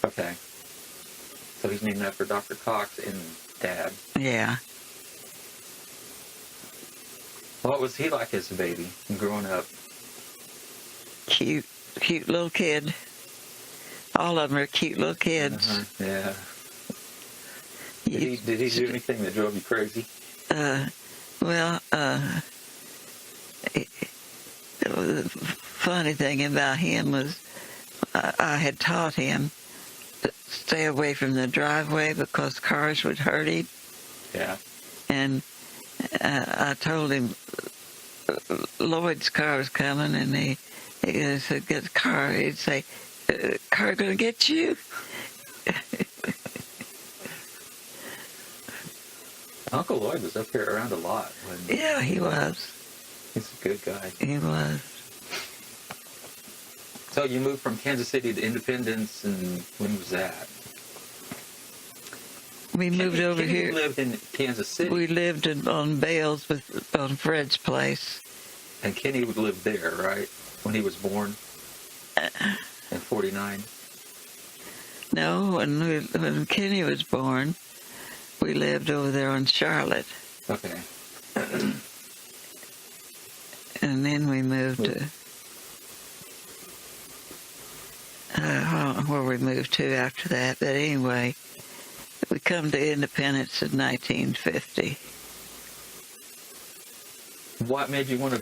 Okay. So he's named after Dr. Cox and Dad.
Yeah.
What was he like as a baby growing up?
Cute little kid. All of them are cute little kids.
Uh-huh. Yeah. Did he do anything that drove you crazy?
Well, the funny thing about him was I had taught him to stay away from the driveway because cars would hurt him.
Yeah.
And I told him Lloyd's car was coming, and he said, "Get the car." He'd say, "Car gonna get you?"
Uncle Lloyd was up here around a lot.
Yeah, he was.
He's a good guy.
He was.
So you moved from Kansas City to Independence, and when was that?
We moved over
Kenny
here.
lived in Kansas City.
We lived on Bales on Fred's place.
And Kenny would live there, right? When he was born? In 49?
No, when Kenny was born, we lived over there on Charlotte.
Okay.
And then we moved to... I don't know where we moved to after that, but anyway, we come to Independence in 1950.
What made you want to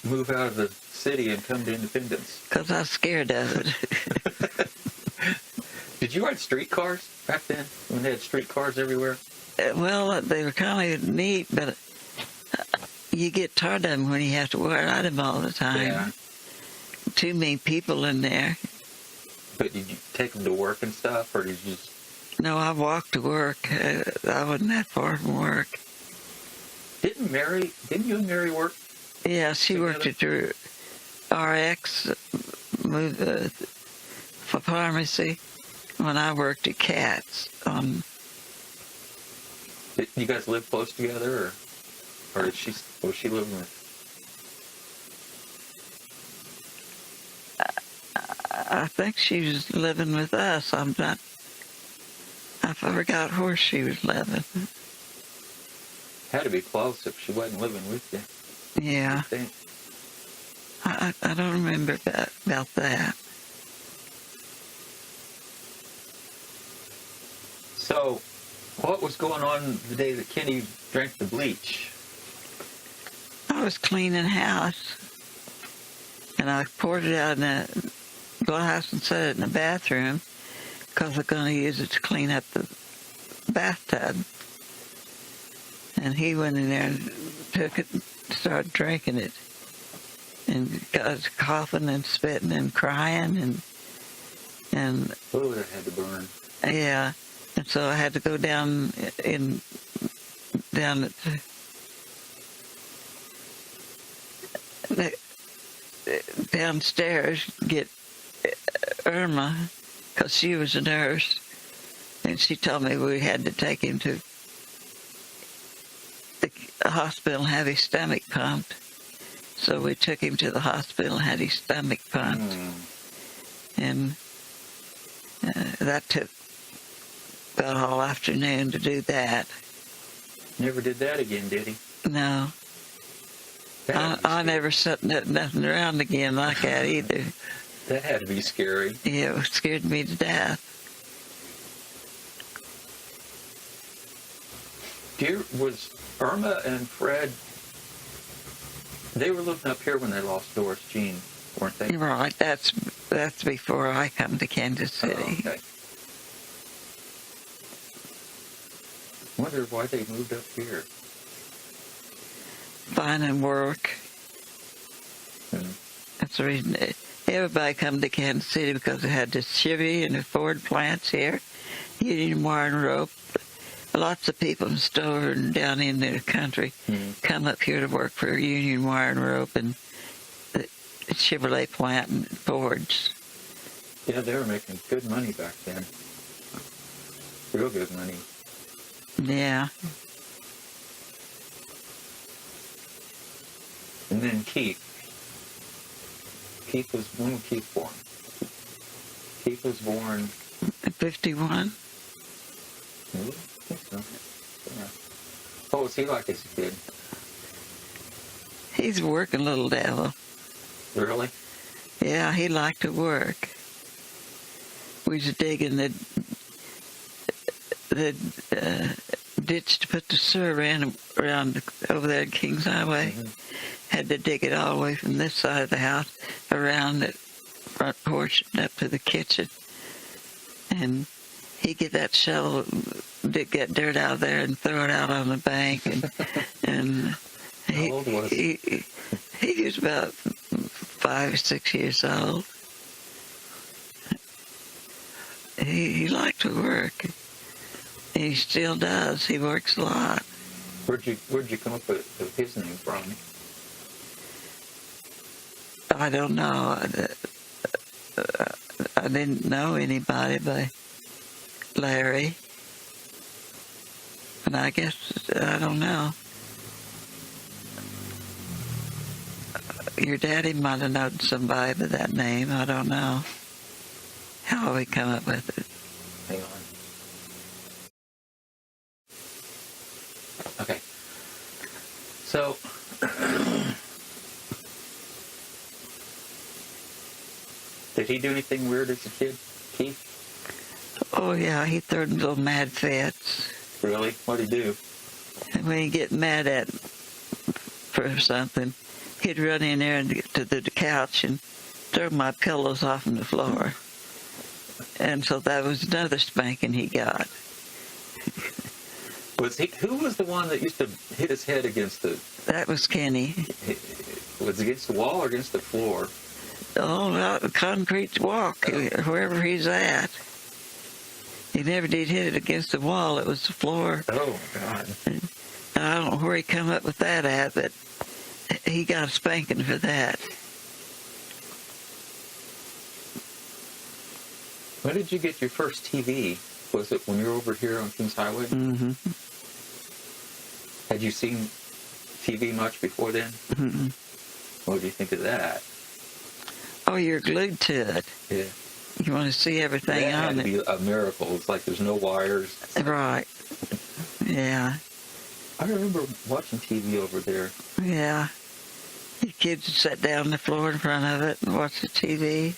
move out of the city and come to Independence?
Because I was scared of it.
Did you ride streetcars back then, when they had streetcars everywhere?
Well, they were kind of neat, but you get tired of them when you have to ride them all the time.
Yeah.
Too many people in there.
But did you take them to work and stuff, or did you just...
No, I walked to work. I wasn't that far from work.
Didn't you and Mary work?
Yeah, she worked at the RX for pharmacy when I worked at Katz.
Did you guys live close together, or was she living with?
I think she was living with us. I forgot where she was living.
Had to be close if she wasn't living with you.
Yeah. I don't remember about that.
So, what was going on the day that Kenny drank the bleach?
I was cleaning house, and I poured it out in a glass and set it in the bathroom because I'm going to use it to clean up the bathtub. And he went in there and took it and started drinking it. And got coughing and spitting and crying and
Oh, that had to burn.
yeah. And so I had to go down downstairs get Irma, because she was a nurse, and she told me we had to take him to the hospital and have his stomach pumped. So we took him to the hospital and had his stomach pumped. And that took about all afternoon to do that.
Never did that again, did he?
No. I never set nothing around again like that either.
That had to be scary.
Yeah, it scared me to death.
Was Irma and Fred, they were living up here when they lost Doris Jean, weren't they?
Right, that's before I come to Kansas City.
Oh, okay. Wonder why they moved up here.
Finding work.
Hmm.
That's the reason everybody come to Kansas City, because they had the Chevy and the Ford plants here, Union Wire and Rope. Lots of people from Stover and down in the country come up here to work for Union Wire and Rope and the Chevrolet plant and Fords.
Yeah, they were making good money back then. Real good money.
Yeah.
And then Keith. When was Keith born? Keith was born...
51.
Really? I think so. Yeah. What was he like as a kid?
He's a working little devil.
Really?
Yeah, he liked to work. We was digging the ditch to put the sewer in around over there at Kings Highway.
Mm-hmm.
Had to dig it all the way from this side of the house around the front porch and up to the kitchen. And he'd get that shovel, get dirt out of there and throw it out on the bank. And
How old was he?
He was about 5 or 6 years old. He liked to work. He still does. He works a lot.
Where'd you come up with his name from?
I don't know. I didn't know anybody by Larry. And I guess, I don't know. Your daddy might have known somebody by that name. I don't know how we come up with it.
Hang on. Okay. So, did he do anything weird as a kid, Keith?
Oh, yeah, he threw little mad fits.
Really? What'd he do?
And when he'd get mad at for something, he'd run in there and get to the couch and throw my pillows off on the floor. And so that was another spanking he got.
Who was the one that used to hit his head against the...
That was Kenny.
Was it against the wall or against the floor?
Oh, out the concrete walk, wherever he's at. He never did hit it against the wall. It was the floor.
Oh, God.
And I don't know where he come up with that at, but he got a spanking for that.
When did you get your first TV? Was it when you were over here on Kings Highway?
Mm-hmm.
Had you seen TV much before then?
Mm-hmm.
What do you think of that?
Oh, you're glued to it.
Yeah.
You want to see everything
That had
on
to
it.
be a miracle. It's like there's no wires.
Right. Yeah.
I remember watching TV over there.
Yeah. The kids would sit down on the floor in front of it and watch the TV.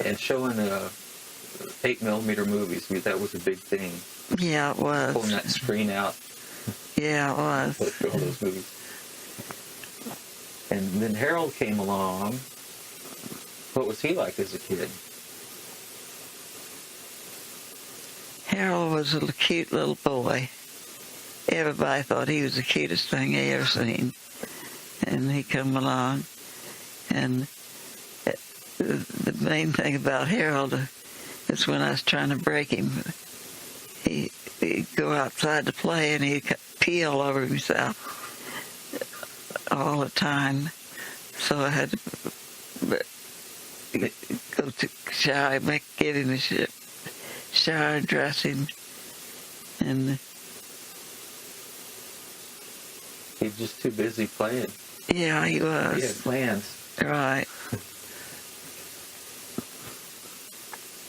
And showing 8mm movies. I mean, that was a big thing.
Yeah, it was.
Pulling that screen out.
Yeah, it was.
Let's show all those movies. And then Harold came along. What was he like as a kid?
Harold was a cute little boy. Everybody thought he was the cutest thing they ever seen. And he come along. And the main thing about Harold is when I was trying to break him, he'd go outside to play and he'd pee all over himself all the time. So I had to go to shower, give him a shower, dress him, and
He's just too busy playing.
yeah, he was.
He had plans.
Right.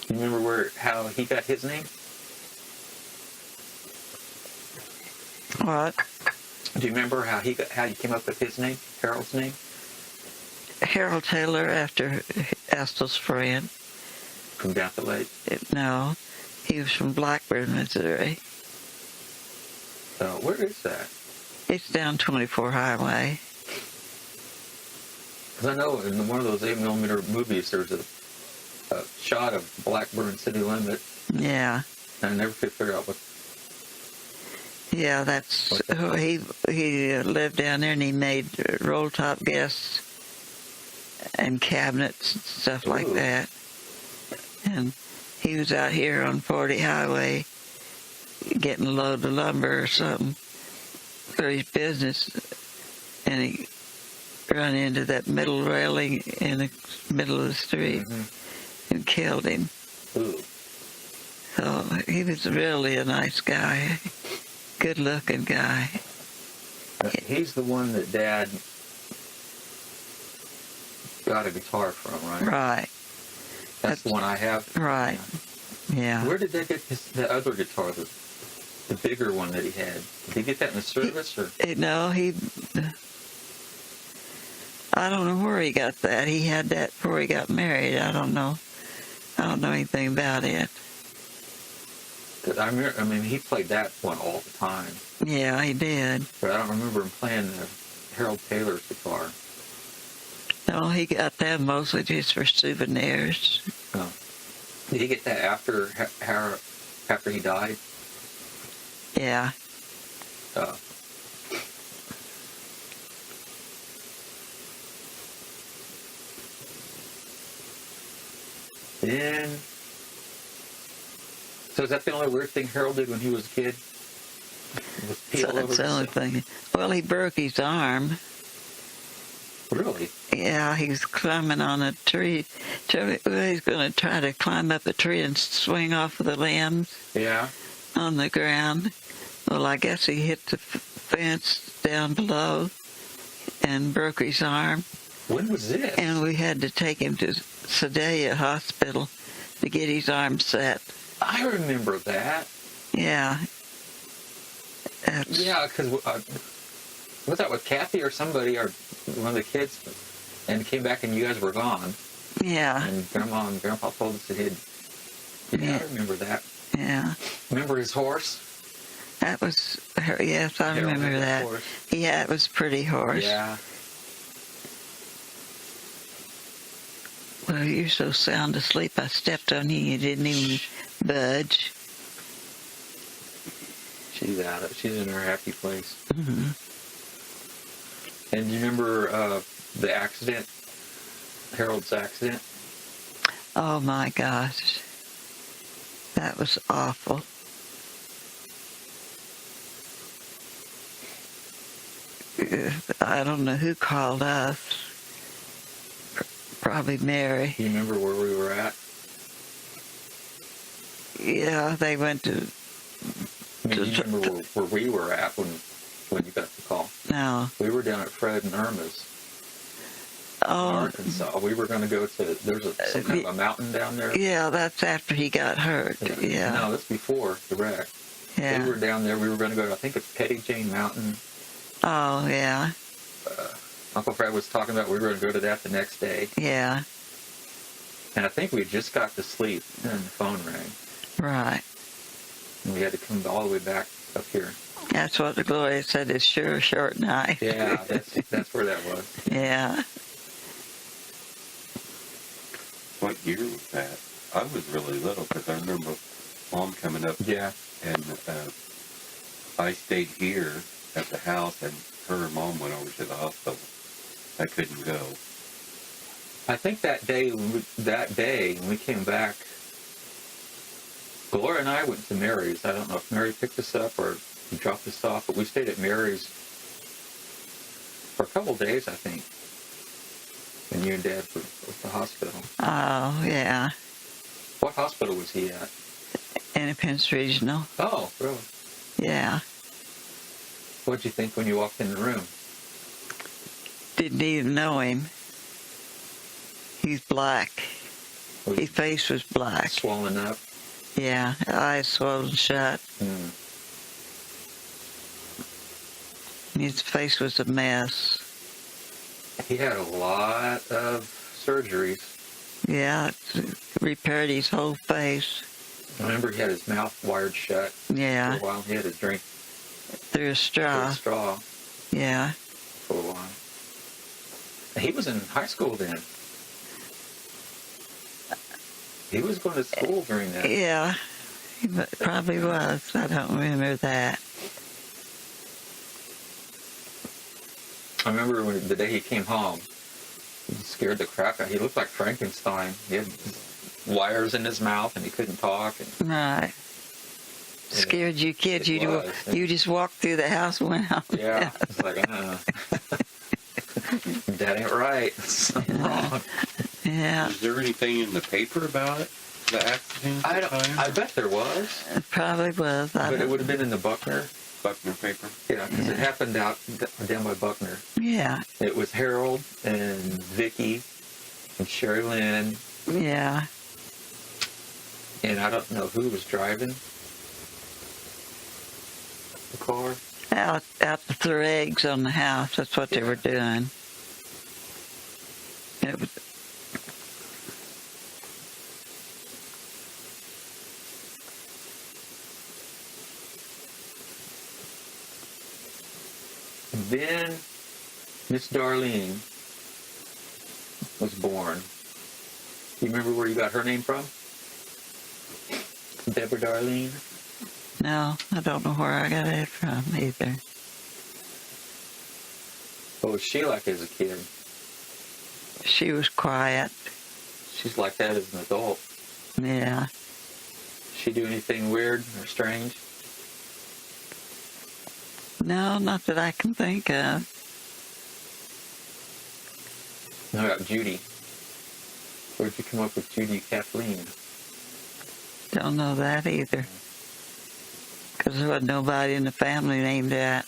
You remember how he got his name?
What?
Do you remember how you came up with his name, Harold's name?
Harold Taylor, after Estel's friend.
From down the lake?
No, he was from Blackburn, Missouri.
Where is that?
It's down 24 Highway.
Because I know in one of those 8mm movies, there's a shot of Blackburn city limit.
Yeah.
And I never could figure out what.
Yeah, that's he lived down there and he made roll top desks and cabinets and stuff like that. And he was out here on 40 Highway getting a load of lumber or something for his business, and he run into that middle railing in the middle of the street.
Mm-hmm.
and killed him.
Ooh.
So he was really a nice guy, good-looking guy.
He's the one that Dad got a guitar from, right?
Right,
That's the one I have.
right, yeah.
Where did they get the other guitar, the bigger one that he had? Did he get that in the service, or?
I don't know where he got that. He had that before he got married. I don't know anything about it.
'Cause I remember, he played that one all the time,
Yeah, he did.
but I don't remember him playing the Harold Taylor's guitar.
No, he got that mostly just for souvenirs.
Oh. Did he get that after he died?
Yeah.
Oh. Then, so is that the only weird thing Harold did when he was a kid? Was peel
So
over
that's the only
himself?
thing. Well, he broke his arm.
Really?
Yeah, he was climbing on a tree. He's going to try to climb up a tree and swing off of the limbs
Yeah.
on the ground. Well, I guess he hit the fence down below and broke his arm.
When was this?
And we had to take him to Sedalia Hospital to get his arm set.
I remember that.
Yeah.
Yeah, because was that with Kathy or somebody, or one of the kids, and came back and you guys were gone,
Yeah.
and Grandma and Grandpa told us that he'd. Yeah, I remember that.
Yeah.
Remember his horse?
That was, yes, I
Harold
remember
had
that.
horse.
Yeah, it was a pretty horse.
Yeah.
Well, you're so sound asleep, I stepped on you, you didn't even budge.
She's out of. She's in her happy place.
Mm-hmm.
And you remember the accident? Harold's accident?
Oh my gosh. That was awful. I don't know who called us. Probably Mary.
You remember where we were at?
Yeah, they went to.
You remember where we were at when you got the call?
No.
We were down at Fred and Irma's in
Oh,
Arkansas. We were going to go to. There's some kind of a mountain down there.
yeah, that's after he got hurt. Yeah.
No, that's before the wreck.
Yeah.
We were down there. We were going to go to, I think, it's Petty Jane Mountain.
Oh, yeah.
Uncle Fred was talking about we were going to go to that the next day.
Yeah.
And I think we just got to sleep and the phone rang.
Right.
And we had to come all the way back up here.
That's what the Gloria said. It's sure a short night.
Yeah, that's where that was.
Yeah.
What year was that? I was really little because I remember Mom coming up
Yeah.
and I stayed here at the house and her and Mom went over to the hospital. I couldn't go.
I think that day when we came back, Gloria and I went to Mary's. I don't know if Mary picked us up or dropped us off, but we stayed at Mary's for a couple days, I think. And you and Dad were at the hospital.
Oh, yeah.
What hospital was he at?
Independence Regional.
Oh, really?
Yeah.
What'd you think when you walked in the room?
Didn't even know him. He's black.
Was
His face was black.
swollen up?
Yeah. Eyes swollen shut.
Hmm.
His face was a mess.
He had a lot of surgeries.
Yeah. It repaired his whole face.
I remember he had his mouth wired shut
Yeah.
for a while. He had to drink
Through a straw.
a straw
Yeah.
for a while. He was in high school then. He was going to school during that.
Yeah. He probably was. I don't remember that.
I remember the day he came home, he scared the crap out. He looked like Frankenstein. He had wires in his mouth and he couldn't talk. And
Right. Scared you kids.
It was.
You just walked through the house and went out.
yeah, it's like, That ain't right. Something wrong.
Yeah,
Is there anything in the paper about it? The accident?
I
at the
don't.
time?
I bet there was,
it probably was.
but it would have been in the Buckner.
Buckner paper.
Yeah, because it
Yeah.
happened down by Buckner.
Yeah,
It was Harold and Vicky and Sherry Lynn,
yeah.
and I don't know who was driving the car.
Out to throw eggs on the house. That's what they
Yeah.
were doing. It was,
Then Miss Darlene was born. You remember where you got her name from? Deborah Darlene?
no, I don't know where I got it from either.
What was she like as a kid?
She was quiet.
She's like that as an adult.
Yeah.
She do anything weird or strange?
No, not that I can think of.
How about Judy? Where'd you come up with Judy Kathleen?
Don't know that either. Because there wasn't nobody in the family named that.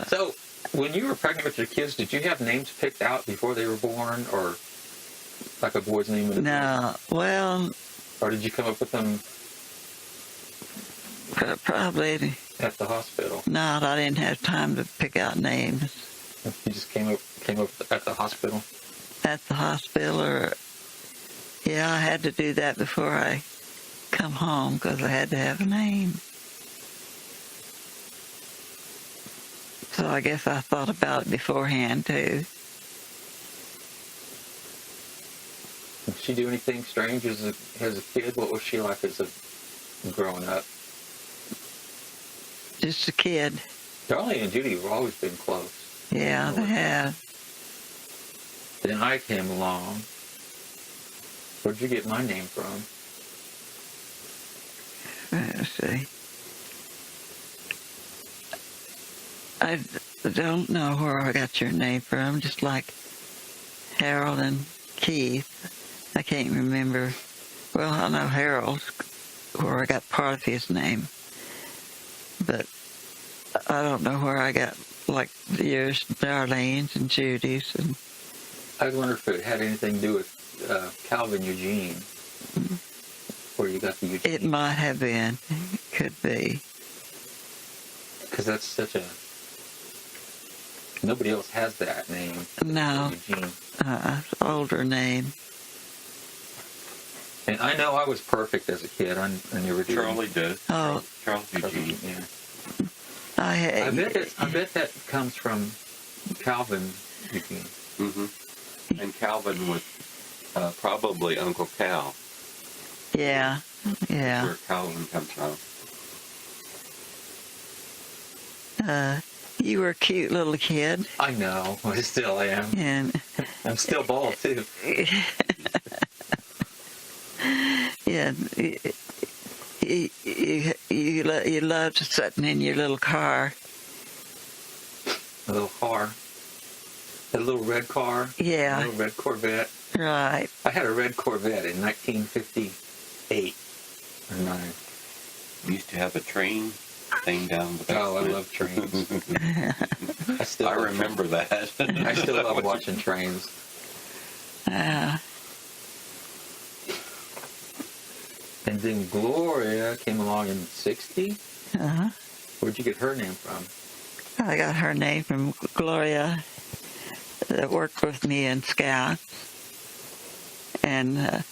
So, when you were pregnant with your kids, did you have names picked out before they were born, or like a boy's name and a
No, well,
or did you come up with them
probably
at the hospital?
not. I didn't have time to pick out names
You just came up at the hospital.
at the hospital, or yeah, I had to do that before I come home because I had to have a name. So I guess I thought about it beforehand too.
Did she do anything strange as a kid? What was she like as a growing up?
Just a kid.
Darlene and Judy have always been close.
Yeah, they have.
Then I came along. Where'd you get my name from?
Let's see. I don't know where I got your name from, just like Harold and Keith. I can't remember. Well, I know Harold, where I got part of his name. But I don't know where I got, like, yours, Darlene's and Judy's. And
I was wondering if it had anything to do with Calvin Eugene. Where you got the Eugene.
it might have been. It could be.
Because that's such a... Nobody else has that name.
No,
Eugene.
older name.
And I know I was perfect as a kid. I never did.
Charlie did.
Oh,
Charles Eugene.
Yeah.
I
I bet that comes from Calvin Eugene.
Mm-hmm. And Calvin was probably Uncle Cal.
yeah, yeah.
Where Calvin comes from.
You were a cute little kid,
I know. I still am.
and
I'm still bald, too.
yeah, you loved sitting in your little car.
A little car. A little red car. A
Yeah,
little red Corvette.
right.
I had a red Corvette in 1958 or 9.
We used to have a train thing down the basement.
Oh, I love trains.
I remember that.
I still love watching trains. And then Gloria came along in 60.
Uh-huh.
Where'd you get her name from?
I got her name from Gloria that worked with me in Scouts. And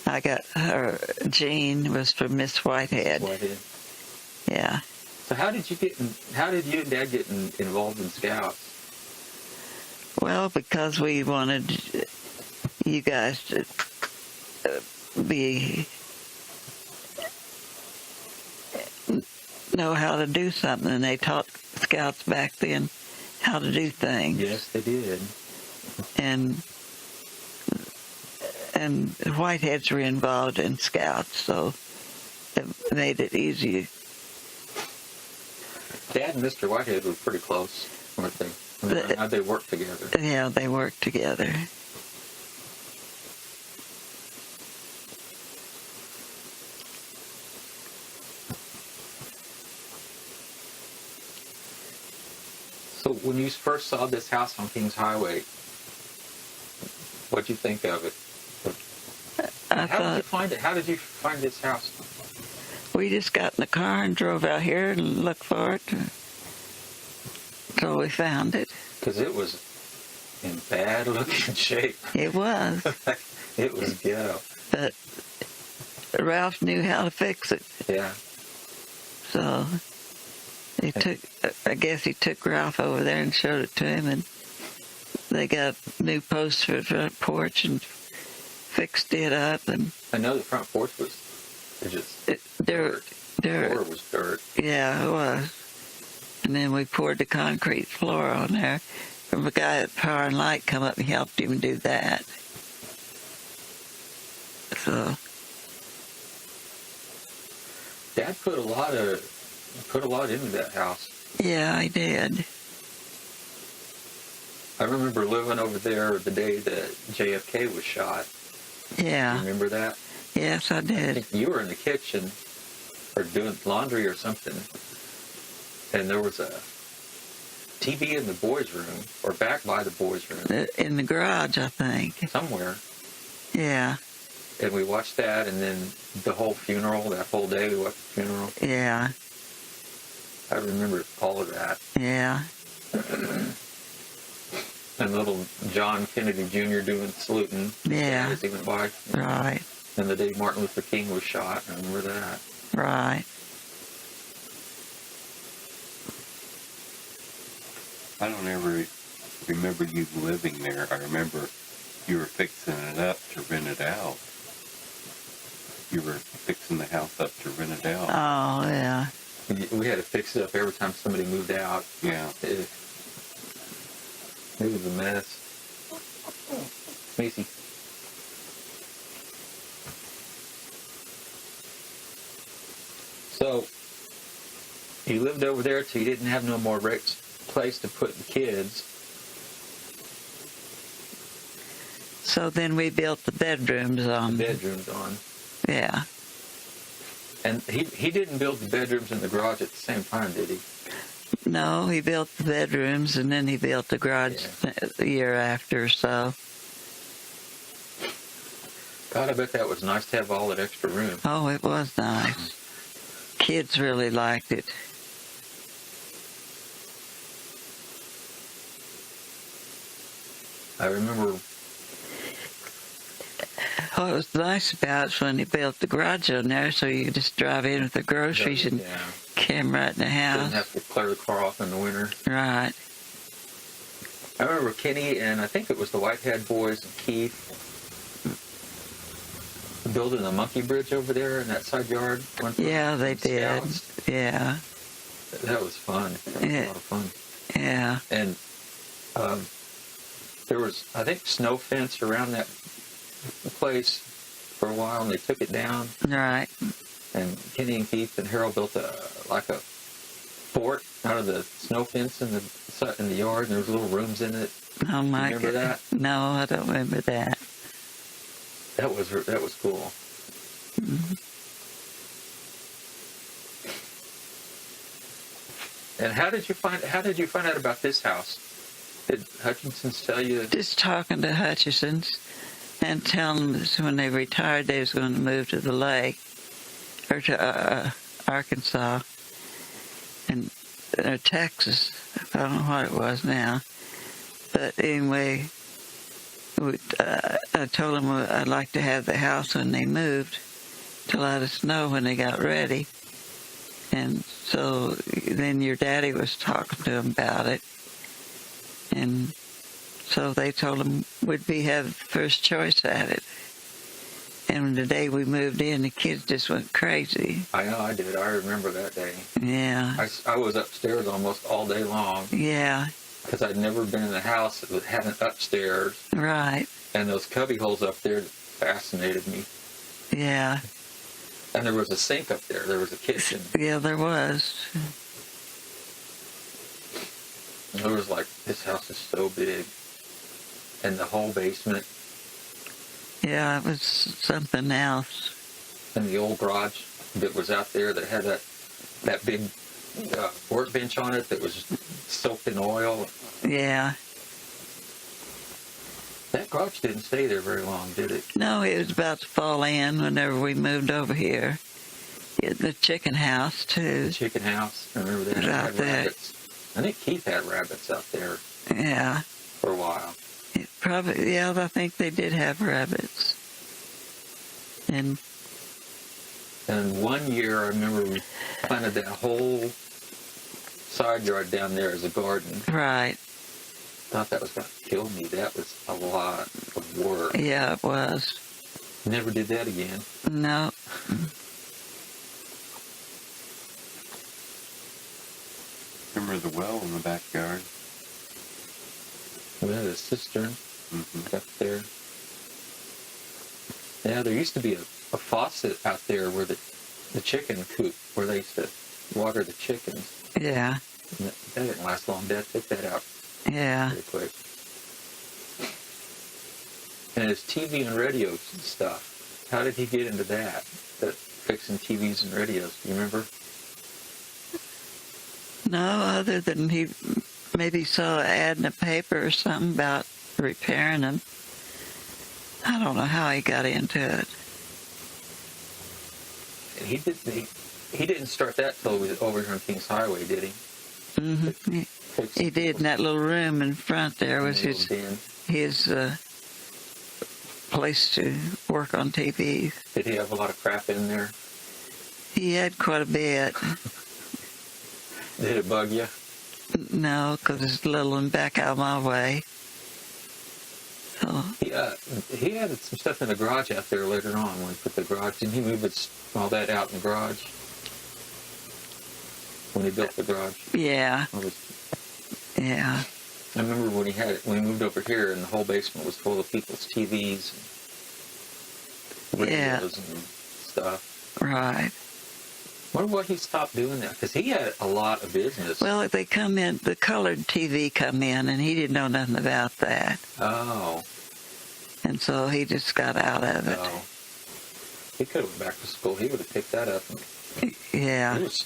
I got her, Jean was from Miss Whitehead.
Whitehead.
Yeah.
So how did you and Dad get involved in Scouts?
Well, because we wanted you guys to know how to do something, and they taught Scouts back then how to do things.
Yes, they did.
And Whiteheads were involved in Scouts, so it made it easy.
Dad and Mr. Whitehead were pretty close, weren't they? How'd they work together?
Yeah, they worked together.
So when you first saw this house on Kings Highway, what'd you think of it? How did you find it? How did you find this house?
We just got in the car and drove out here and looked for it until we found it.
Because it was in bad looking shape.
It was.
It was ghetto.
But Ralph knew how to fix it.
Yeah.
So I guess he took Ralph over there and showed it to him, and they got new posts for the front porch and fixed it up. And
I know the front porch was just
dirt.
The floor was dirt.
Yeah, it was. And then we poured the concrete floor on there. And the guy at Power and Light come up and helped him do that. So
Dad put a lot into that house.
yeah, I did.
I remember living over there the day that JFK was shot.
Yeah.
Remember that?
Yes, I
I
did.
think you were in the kitchen or doing laundry or something, and there was a TV in the boys' room or back by the boys' room
In the garage, I think.
somewhere,
Yeah,
and we watched that, and then the whole funeral, that whole day we watched the funeral.
yeah,
I remember all of that.
yeah.
And little John Kennedy Jr. doing saluting
Yeah.
as he went by.
Right,
And the day Martin Luther King was shot, I remember that.
right.
I don't ever remember you living there. I remember you were fixing it up to rent it out. You were fixing the house up to rent it out.
Oh, yeah.
We had to fix it up every time somebody moved out.
Yeah.
It was a mess. Macy. So, you lived over there till you didn't have no more place to put the kids.
So then we built the bedrooms on.
Bedrooms on.
Yeah.
And he didn't build the bedrooms in the garage at the same time, did he?
No, he built the bedrooms, and then he built the garage the year after, so.
God, I bet that was nice to have all that extra room.
Oh, it was nice. Kids really liked it.
I remember.
What was nice about it was when he built the garage on there, so you could just drive in with the groceries and
Yeah.
came right in the
Didn't
house.
have to clear the car off in the winter.
Right.
I remember Kenny and I think it was the Whitehead boys and Keith building a monkey bridge over there in that side yard.
Yeah, they did.
Scouts.
Yeah.
That was fun. That was a lot of fun.
Yeah.
And there was, I think, snow fence around that place for a while, and they took it down.
Right.
And Kenny and Keith and Harold built a fort out of the snow fence in the yard, and there was little rooms in it.
Oh my
Remember that?
No, I don't remember that.
That was cool.
Mm-hmm.
And how did you find out about this house? Did Hutchinson's tell you?
Just talking to Hutchison's and telling them that when they retired they was going to move to the lake or to Arkansas and or Texas. I don't know what it was now. But anyway, I told them I'd like to have the house when they moved to let us know when they got ready. And so then your daddy was talking to him about it. And so they told him we'd have first choice at it. And the day we moved in, the kids just went crazy.
I know I did. I remember that day.
Yeah.
I was upstairs almost all day long
Yeah.
because I'd never been in a house that had an upstairs.
Right.
And those cubby holes up there fascinated me.
Yeah.
And there was a sink up there. There was a kitchen.
Yeah, there was.
And it was like, this house is so big. And the whole basement
Yeah, it was something else.
and the old garage that was out there that had that big workbench on it that was soaked in oil.
Yeah.
That garage didn't stay there very long, did it?
No, it was about to fall in whenever we moved over here. The chicken house, too.
The chicken house, I remember that.
It was
It
out
had
there.
rabbits. I think Keith had rabbits out there
Yeah.
for a while.
I think they did have rabbits. And
one year, I remember we planted that whole side yard down there as a garden.
right,
Thought that was going to kill me. That was a lot of work.
yeah, it was.
Never did that again.
No,
Remember the well in the backyard?
We had a cistern
Mm-hmm.
up there. Yeah, there used to be a faucet out there where the chicken coop, where they used to water the chickens.
yeah,
And that didn't last long. Dad took that out
yeah.
pretty quick. And his TV and radios and stuff. How did he get into that? Fixing TVs and radios. Do you remember?
No, other than he maybe saw an ad in the paper or something about repairing them. I don't know how he got into it.
And he didn't start that till he was over here on Kings Highway, did he?
Hmm. He did in that little room in front there was his place to work on TVs.
Did he have a lot of crap in there?
He had quite a bit.
Did it bug you?
No, because it's a little and back out my way. So,
He had some stuff in the garage out there later on when he put the garage. Didn't he move all that out in the garage? When he built the garage?
yeah, yeah,
I remember when he moved over here and the whole basement was full of people's TVs and radios and stuff.
right.
Wonder why he stopped doing that, because he had a lot of business.
Well, they come in, the colored TV come in, and he didn't know nothing about that.
Oh.
And so he just got out of it.
Oh. He could have went back to school. He would have picked that up.
Yeah,
He was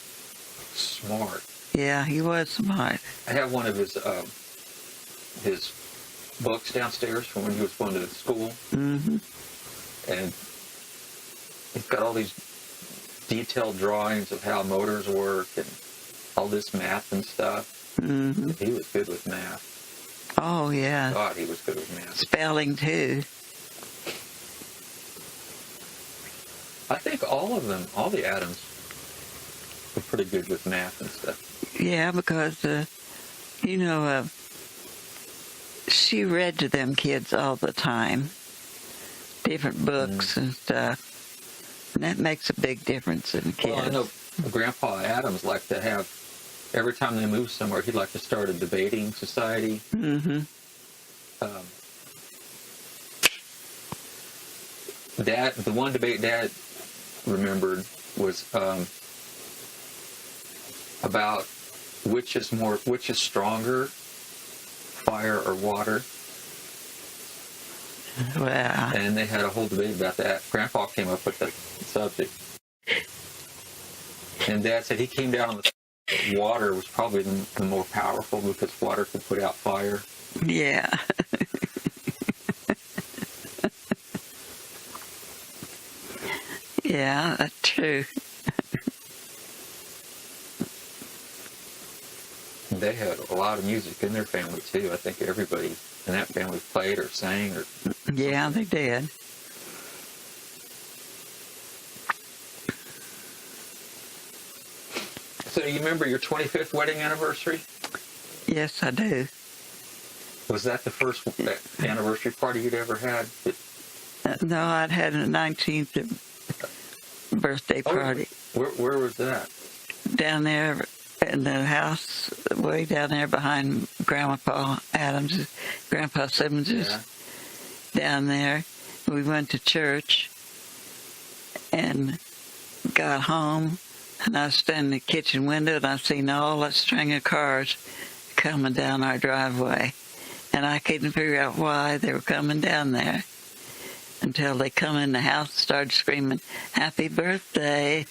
smart.
yeah, he was smart.
I have one of his books downstairs from when he was going to school,
Mm-hmm.
and he's got all these detailed drawings of how motors work and all this math and stuff.
Mm-hmm.
He was good with math.
Oh, yeah.
God, he was good with math.
Spelling, too.
I think all the Adams were pretty good with math and stuff.
Yeah, because, she read to them kids all the time. Different books and stuff. And that makes a big difference in kids.
Well, I know Grandpa Adams liked to have, every time they moved somewhere, he'd like to start a debating society.
Mm-hmm.
The one debate Dad remembered was about which is stronger, fire or water.
Wow.
And they had a whole debate about that. Grandpa came up with the subject. And Dad said he came down on the water was probably the more powerful because water could put out fire.
Yeah. Yeah, that's true.
They had a lot of music in their family, too. I think everybody in that family played or sang.
Yeah, they did.
So you remember your 25th wedding anniversary?
Yes, I do.
Was that the first anniversary party you'd ever had?
No, I'd had a 19th birthday party
Where was that?
down there in the house, way down there behind Grandpa Adams, Grandpa Simmons'
Yeah.
down there. We went to church and got home, and I was standing in the kitchen window, and I seen all that string of cars coming down our driveway. And I couldn't figure out why they were coming down there until they come in the house and started screaming, "Happy birthday."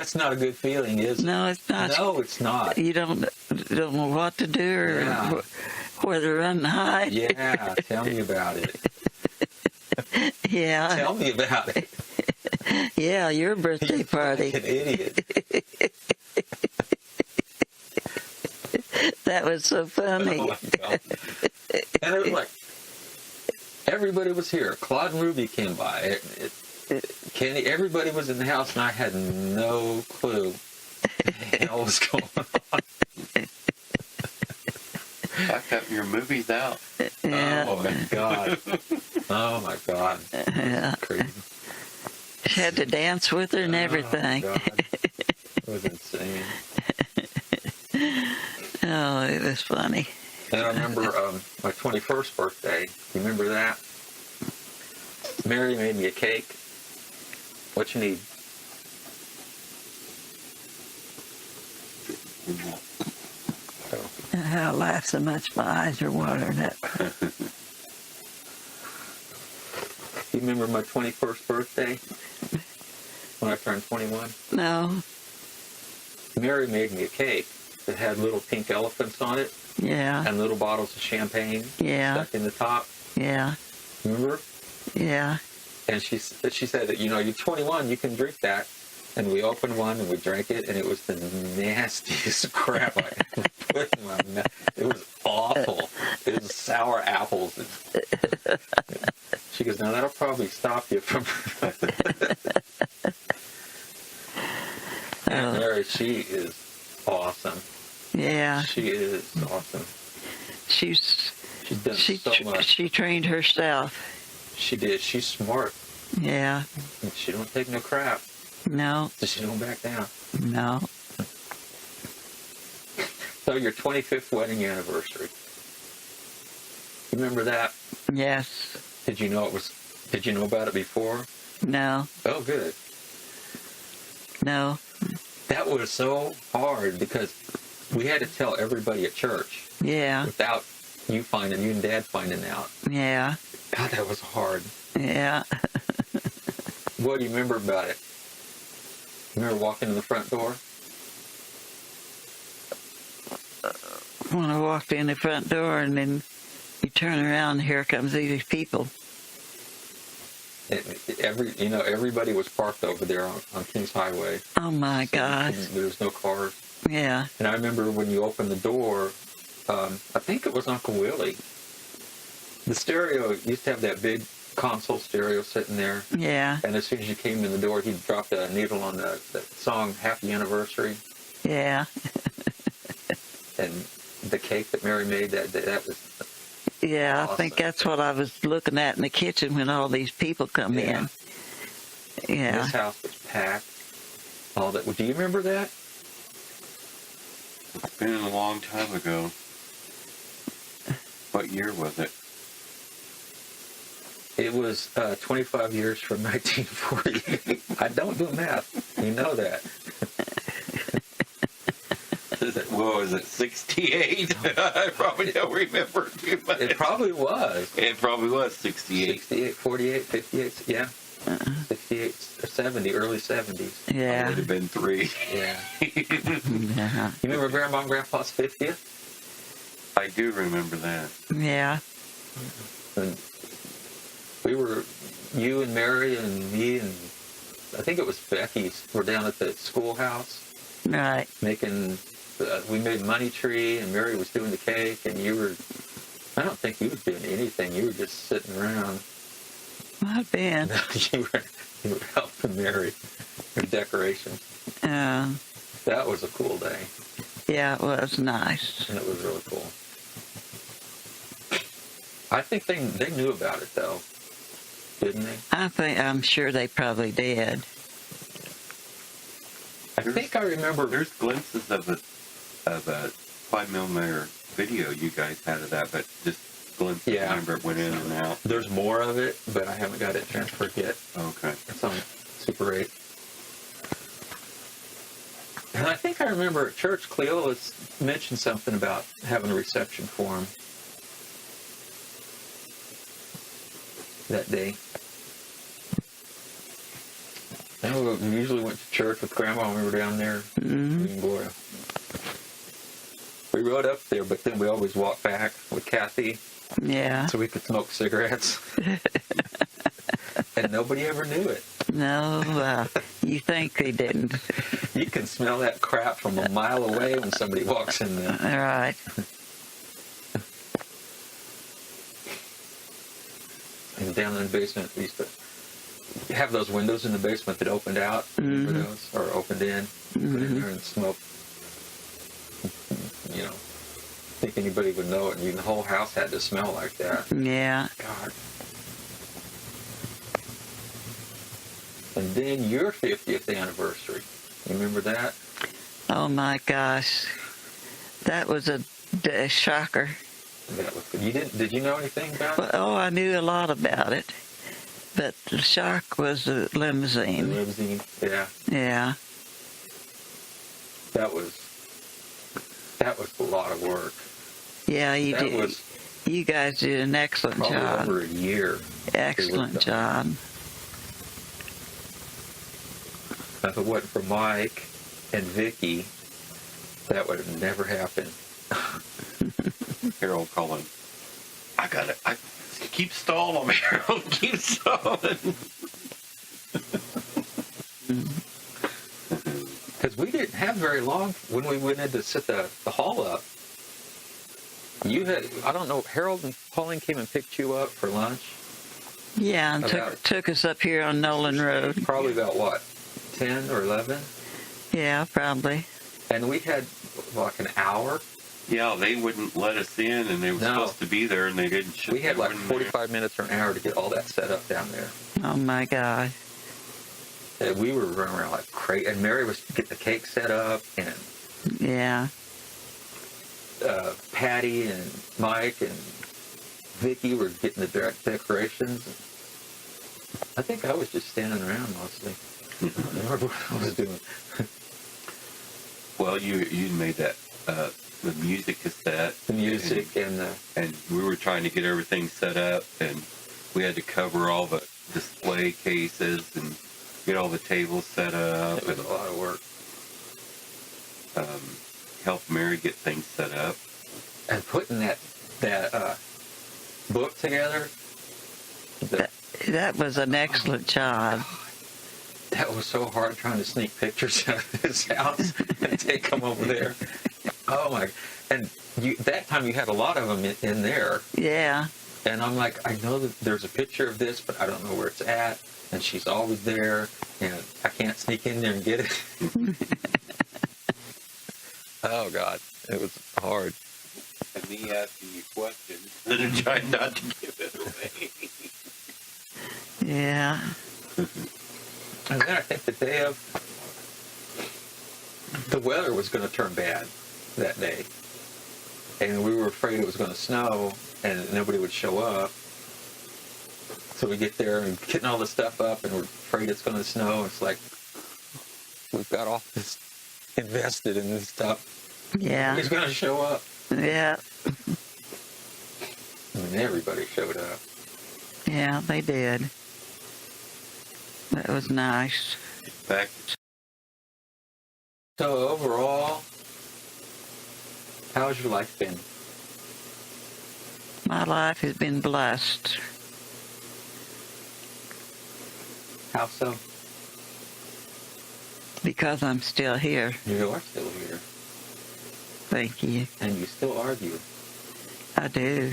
That's not a good feeling, is it?
No, it's not.
No, it's not.
You don't know what to do or
Yeah.
where to run and hide.
Yeah, tell me about it.
Yeah.
Tell me about it.
Yeah, your birthday party.
An idiot.
That was so funny.
Oh my God. And it was like, everybody was here. Claude and Ruby came by. Kenny, everybody was in the house, and I had no clue what was going on.
I got your movies out.
Yeah.
Oh my God. Oh my God.
Yeah.
Crazy.
She had to dance with her and everything.
Oh, God. It was insane.
Oh, it was funny.
And I remember my 21st birthday. You remember that? Mary made me a cake. What you need?
I laugh so much my eyes are watering up.
You remember my 21st birthday? When I turned 21?
No.
Mary made me a cake that had little pink elephants on it
Yeah.
and little bottles of champagne
Yeah.
stuck in the top.
Yeah.
Remember?
Yeah.
And she said that, you're 21, you can drink that. And we opened one and we drank it, and it was the nastiest crap I ever put in my mouth. It was awful. It was sour apples. She goes, now that'll probably stop you from... Aunt Mary, she is awesome.
Yeah.
She is awesome.
She's
done so much.
She trained herself.
She did. She's smart.
Yeah.
And she don't take no crap.
No.
So she don't back down.
No.
So your 25th wedding anniversary. You remember that?
Yes.
Did you know about it before?
No.
Oh, good.
No.
That was so hard because we had to tell everybody at church
Yeah.
without you and Dad finding out.
Yeah.
God, that was hard.
Yeah.
What do you remember about it? Remember walking in the front door?
When I walked in the front door and then you turn around, here comes these people.
Everybody was parked over there on Kings Highway.
Oh my God.
There was no cars.
Yeah.
And I remember when you opened the door, I think it was Uncle Willie. The stereo used to have that big console stereo sitting there.
Yeah.
And as soon as you came in the door, he dropped a needle on the song Happy Anniversary.
Yeah.
And the cake that Mary made, that was...
Yeah,
awesome.
I think that's what I was looking at in the kitchen when all these people come in. Yeah.
This house was packed. All that. Do you remember that?
It's been a long time ago. What year was it?
It was 25 years from 1940. I don't do math. You know that.
Was it 68? I probably don't remember too much.
It probably was.
It probably was 68.
68, 48, 58, yeah. 68, 70, early 70s.
I
Yeah.
would have been 3.
Yeah.
Yeah.
You remember Grandma and Grandpa's 50th?
I do remember that.
Yeah.
And you and Mary and me and I think it was Becky's were down at the schoolhouse
Right.
making, we made money tree and Mary was doing the cake and I don't think you were doing anything. You were just sitting around.
I've been.
you were helping Mary with decorations. That was a cool day.
Yeah, it was nice.
And it was really cool. I think they knew about it though, didn't they?
I'm sure they probably did.
I think I remember.
There's glimpses of a 5mm video you guys had of that, but just glimpses.
Yeah.
I remember it went in and out.
There's more of it, but I haven't got it transferred yet.
Okay.
It's on Super 8. And I think I remember at church, Cleo mentioned something about having a reception for him that day. And we usually went to church with Grandma when we were down there.
Mm-hmm.
Boy, we rode up there, but then we always walked back with Kathy
Yeah.
so we could smoke cigarettes. And nobody ever knew it.
No, you think they didn't.
You can smell that crap from a mile away when somebody walks in there.
All right.
And down in the basement, we used to have those windows in the basement that opened out,
Mm-hmm.
windows, or opened in. Put in there and smoke. You know, think anybody would know it. And the whole house had to smell like that.
Yeah.
God. And then your 50th anniversary. You remember that?
Oh my gosh, that was a shocker.
That was good. You didn't? Did you know anything about
Well,
it?
oh, I knew a lot about it, but the shock was the
The
limousine.
limousine. Yeah.
Yeah.
That was a lot of work.
Yeah, you
That
did.
was
You guys did an excellent
probably
job.
over a year.
Excellent job.
If it wasn't for Mike and Vicky, that would have never happened.
Harold calling. I keep stalling, Harold. Keep stalling.
Because we didn't have very long when we went in to set the hall up. You had, I don't know, Harold and Pauline came and picked you up for lunch?
Yeah, and
About-
took us up here on Nolan Road.
Probably about what, 10 or 11?
Yeah, probably.
And we had like an hour.
Yeah, they wouldn't let us in, and they were
No.
supposed to be there, and they didn't.
We had
they
like
weren't there.
45 minutes or an hour to get all that set up down there.
Oh my God.
And we were running around like crazy. And Mary was getting the cake set up, and
Yeah.
Patty and Mike and Vicky were getting the decorations. I think I was just standing around mostly. I don't remember what I was doing.
Well, you made that the music cassette.
The music and the...
and we were trying to get everything set up, and we had to cover all the display cases and get all the tables set up,
It was
and
a lot of work.
help Mary get things set up.
And putting that book together,
That was an excellent job.
that was so hard trying to sneak pictures out of his house and take them over there. Oh my! And that time you had a lot of them in there,
Yeah.
and I'm like, I know that there's a picture of this, but I don't know where it's at. And she's always there, and I can't sneak in there and get it. Oh God, it was hard.
And me asking you questions and then trying not to give it away.
Yeah.
And then I think the day of, the weather was going to turn bad that day. And we were afraid it was going to snow and nobody would show up. So we get there and getting all the stuff up and we're afraid it's going to snow. It's like, we've got all this invested in this stuff.
Yeah.
He's going to show up.
Yeah.
And everybody showed up.
Yeah, they did. That was nice.
Back
So overall, how's your life been?
My life has been blessed.
How so?
Because I'm still here.
You are still here.
Thank you.
And you still argue.
I do.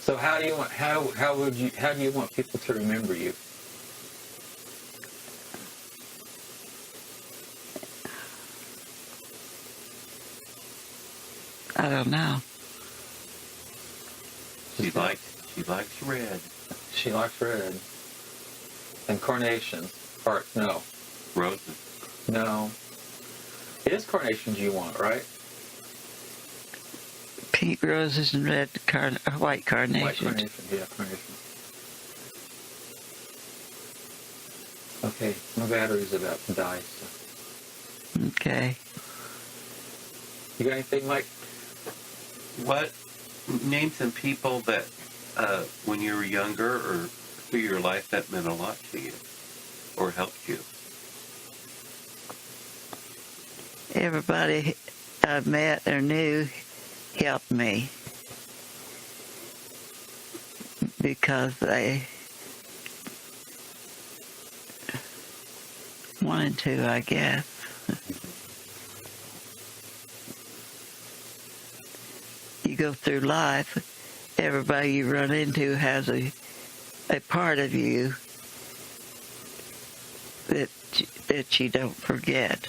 So how do you want how do you want people to remember you?
I don't know.
she likes red.
She likes red. And carnations. Or no.
Roses.
No. It is carnations you want, right?
Pink roses and red white carnations.
White carnations, yeah, carnations. Okay, my battery's about to die, so.
Okay.
You got anything, Mike?
What? Name some people that when you were younger or through your life that meant a lot to you or helped you?
Everybody I met or knew helped me because they wanted to, I guess. You go through life, everybody you run into has a part of you that you don't forget.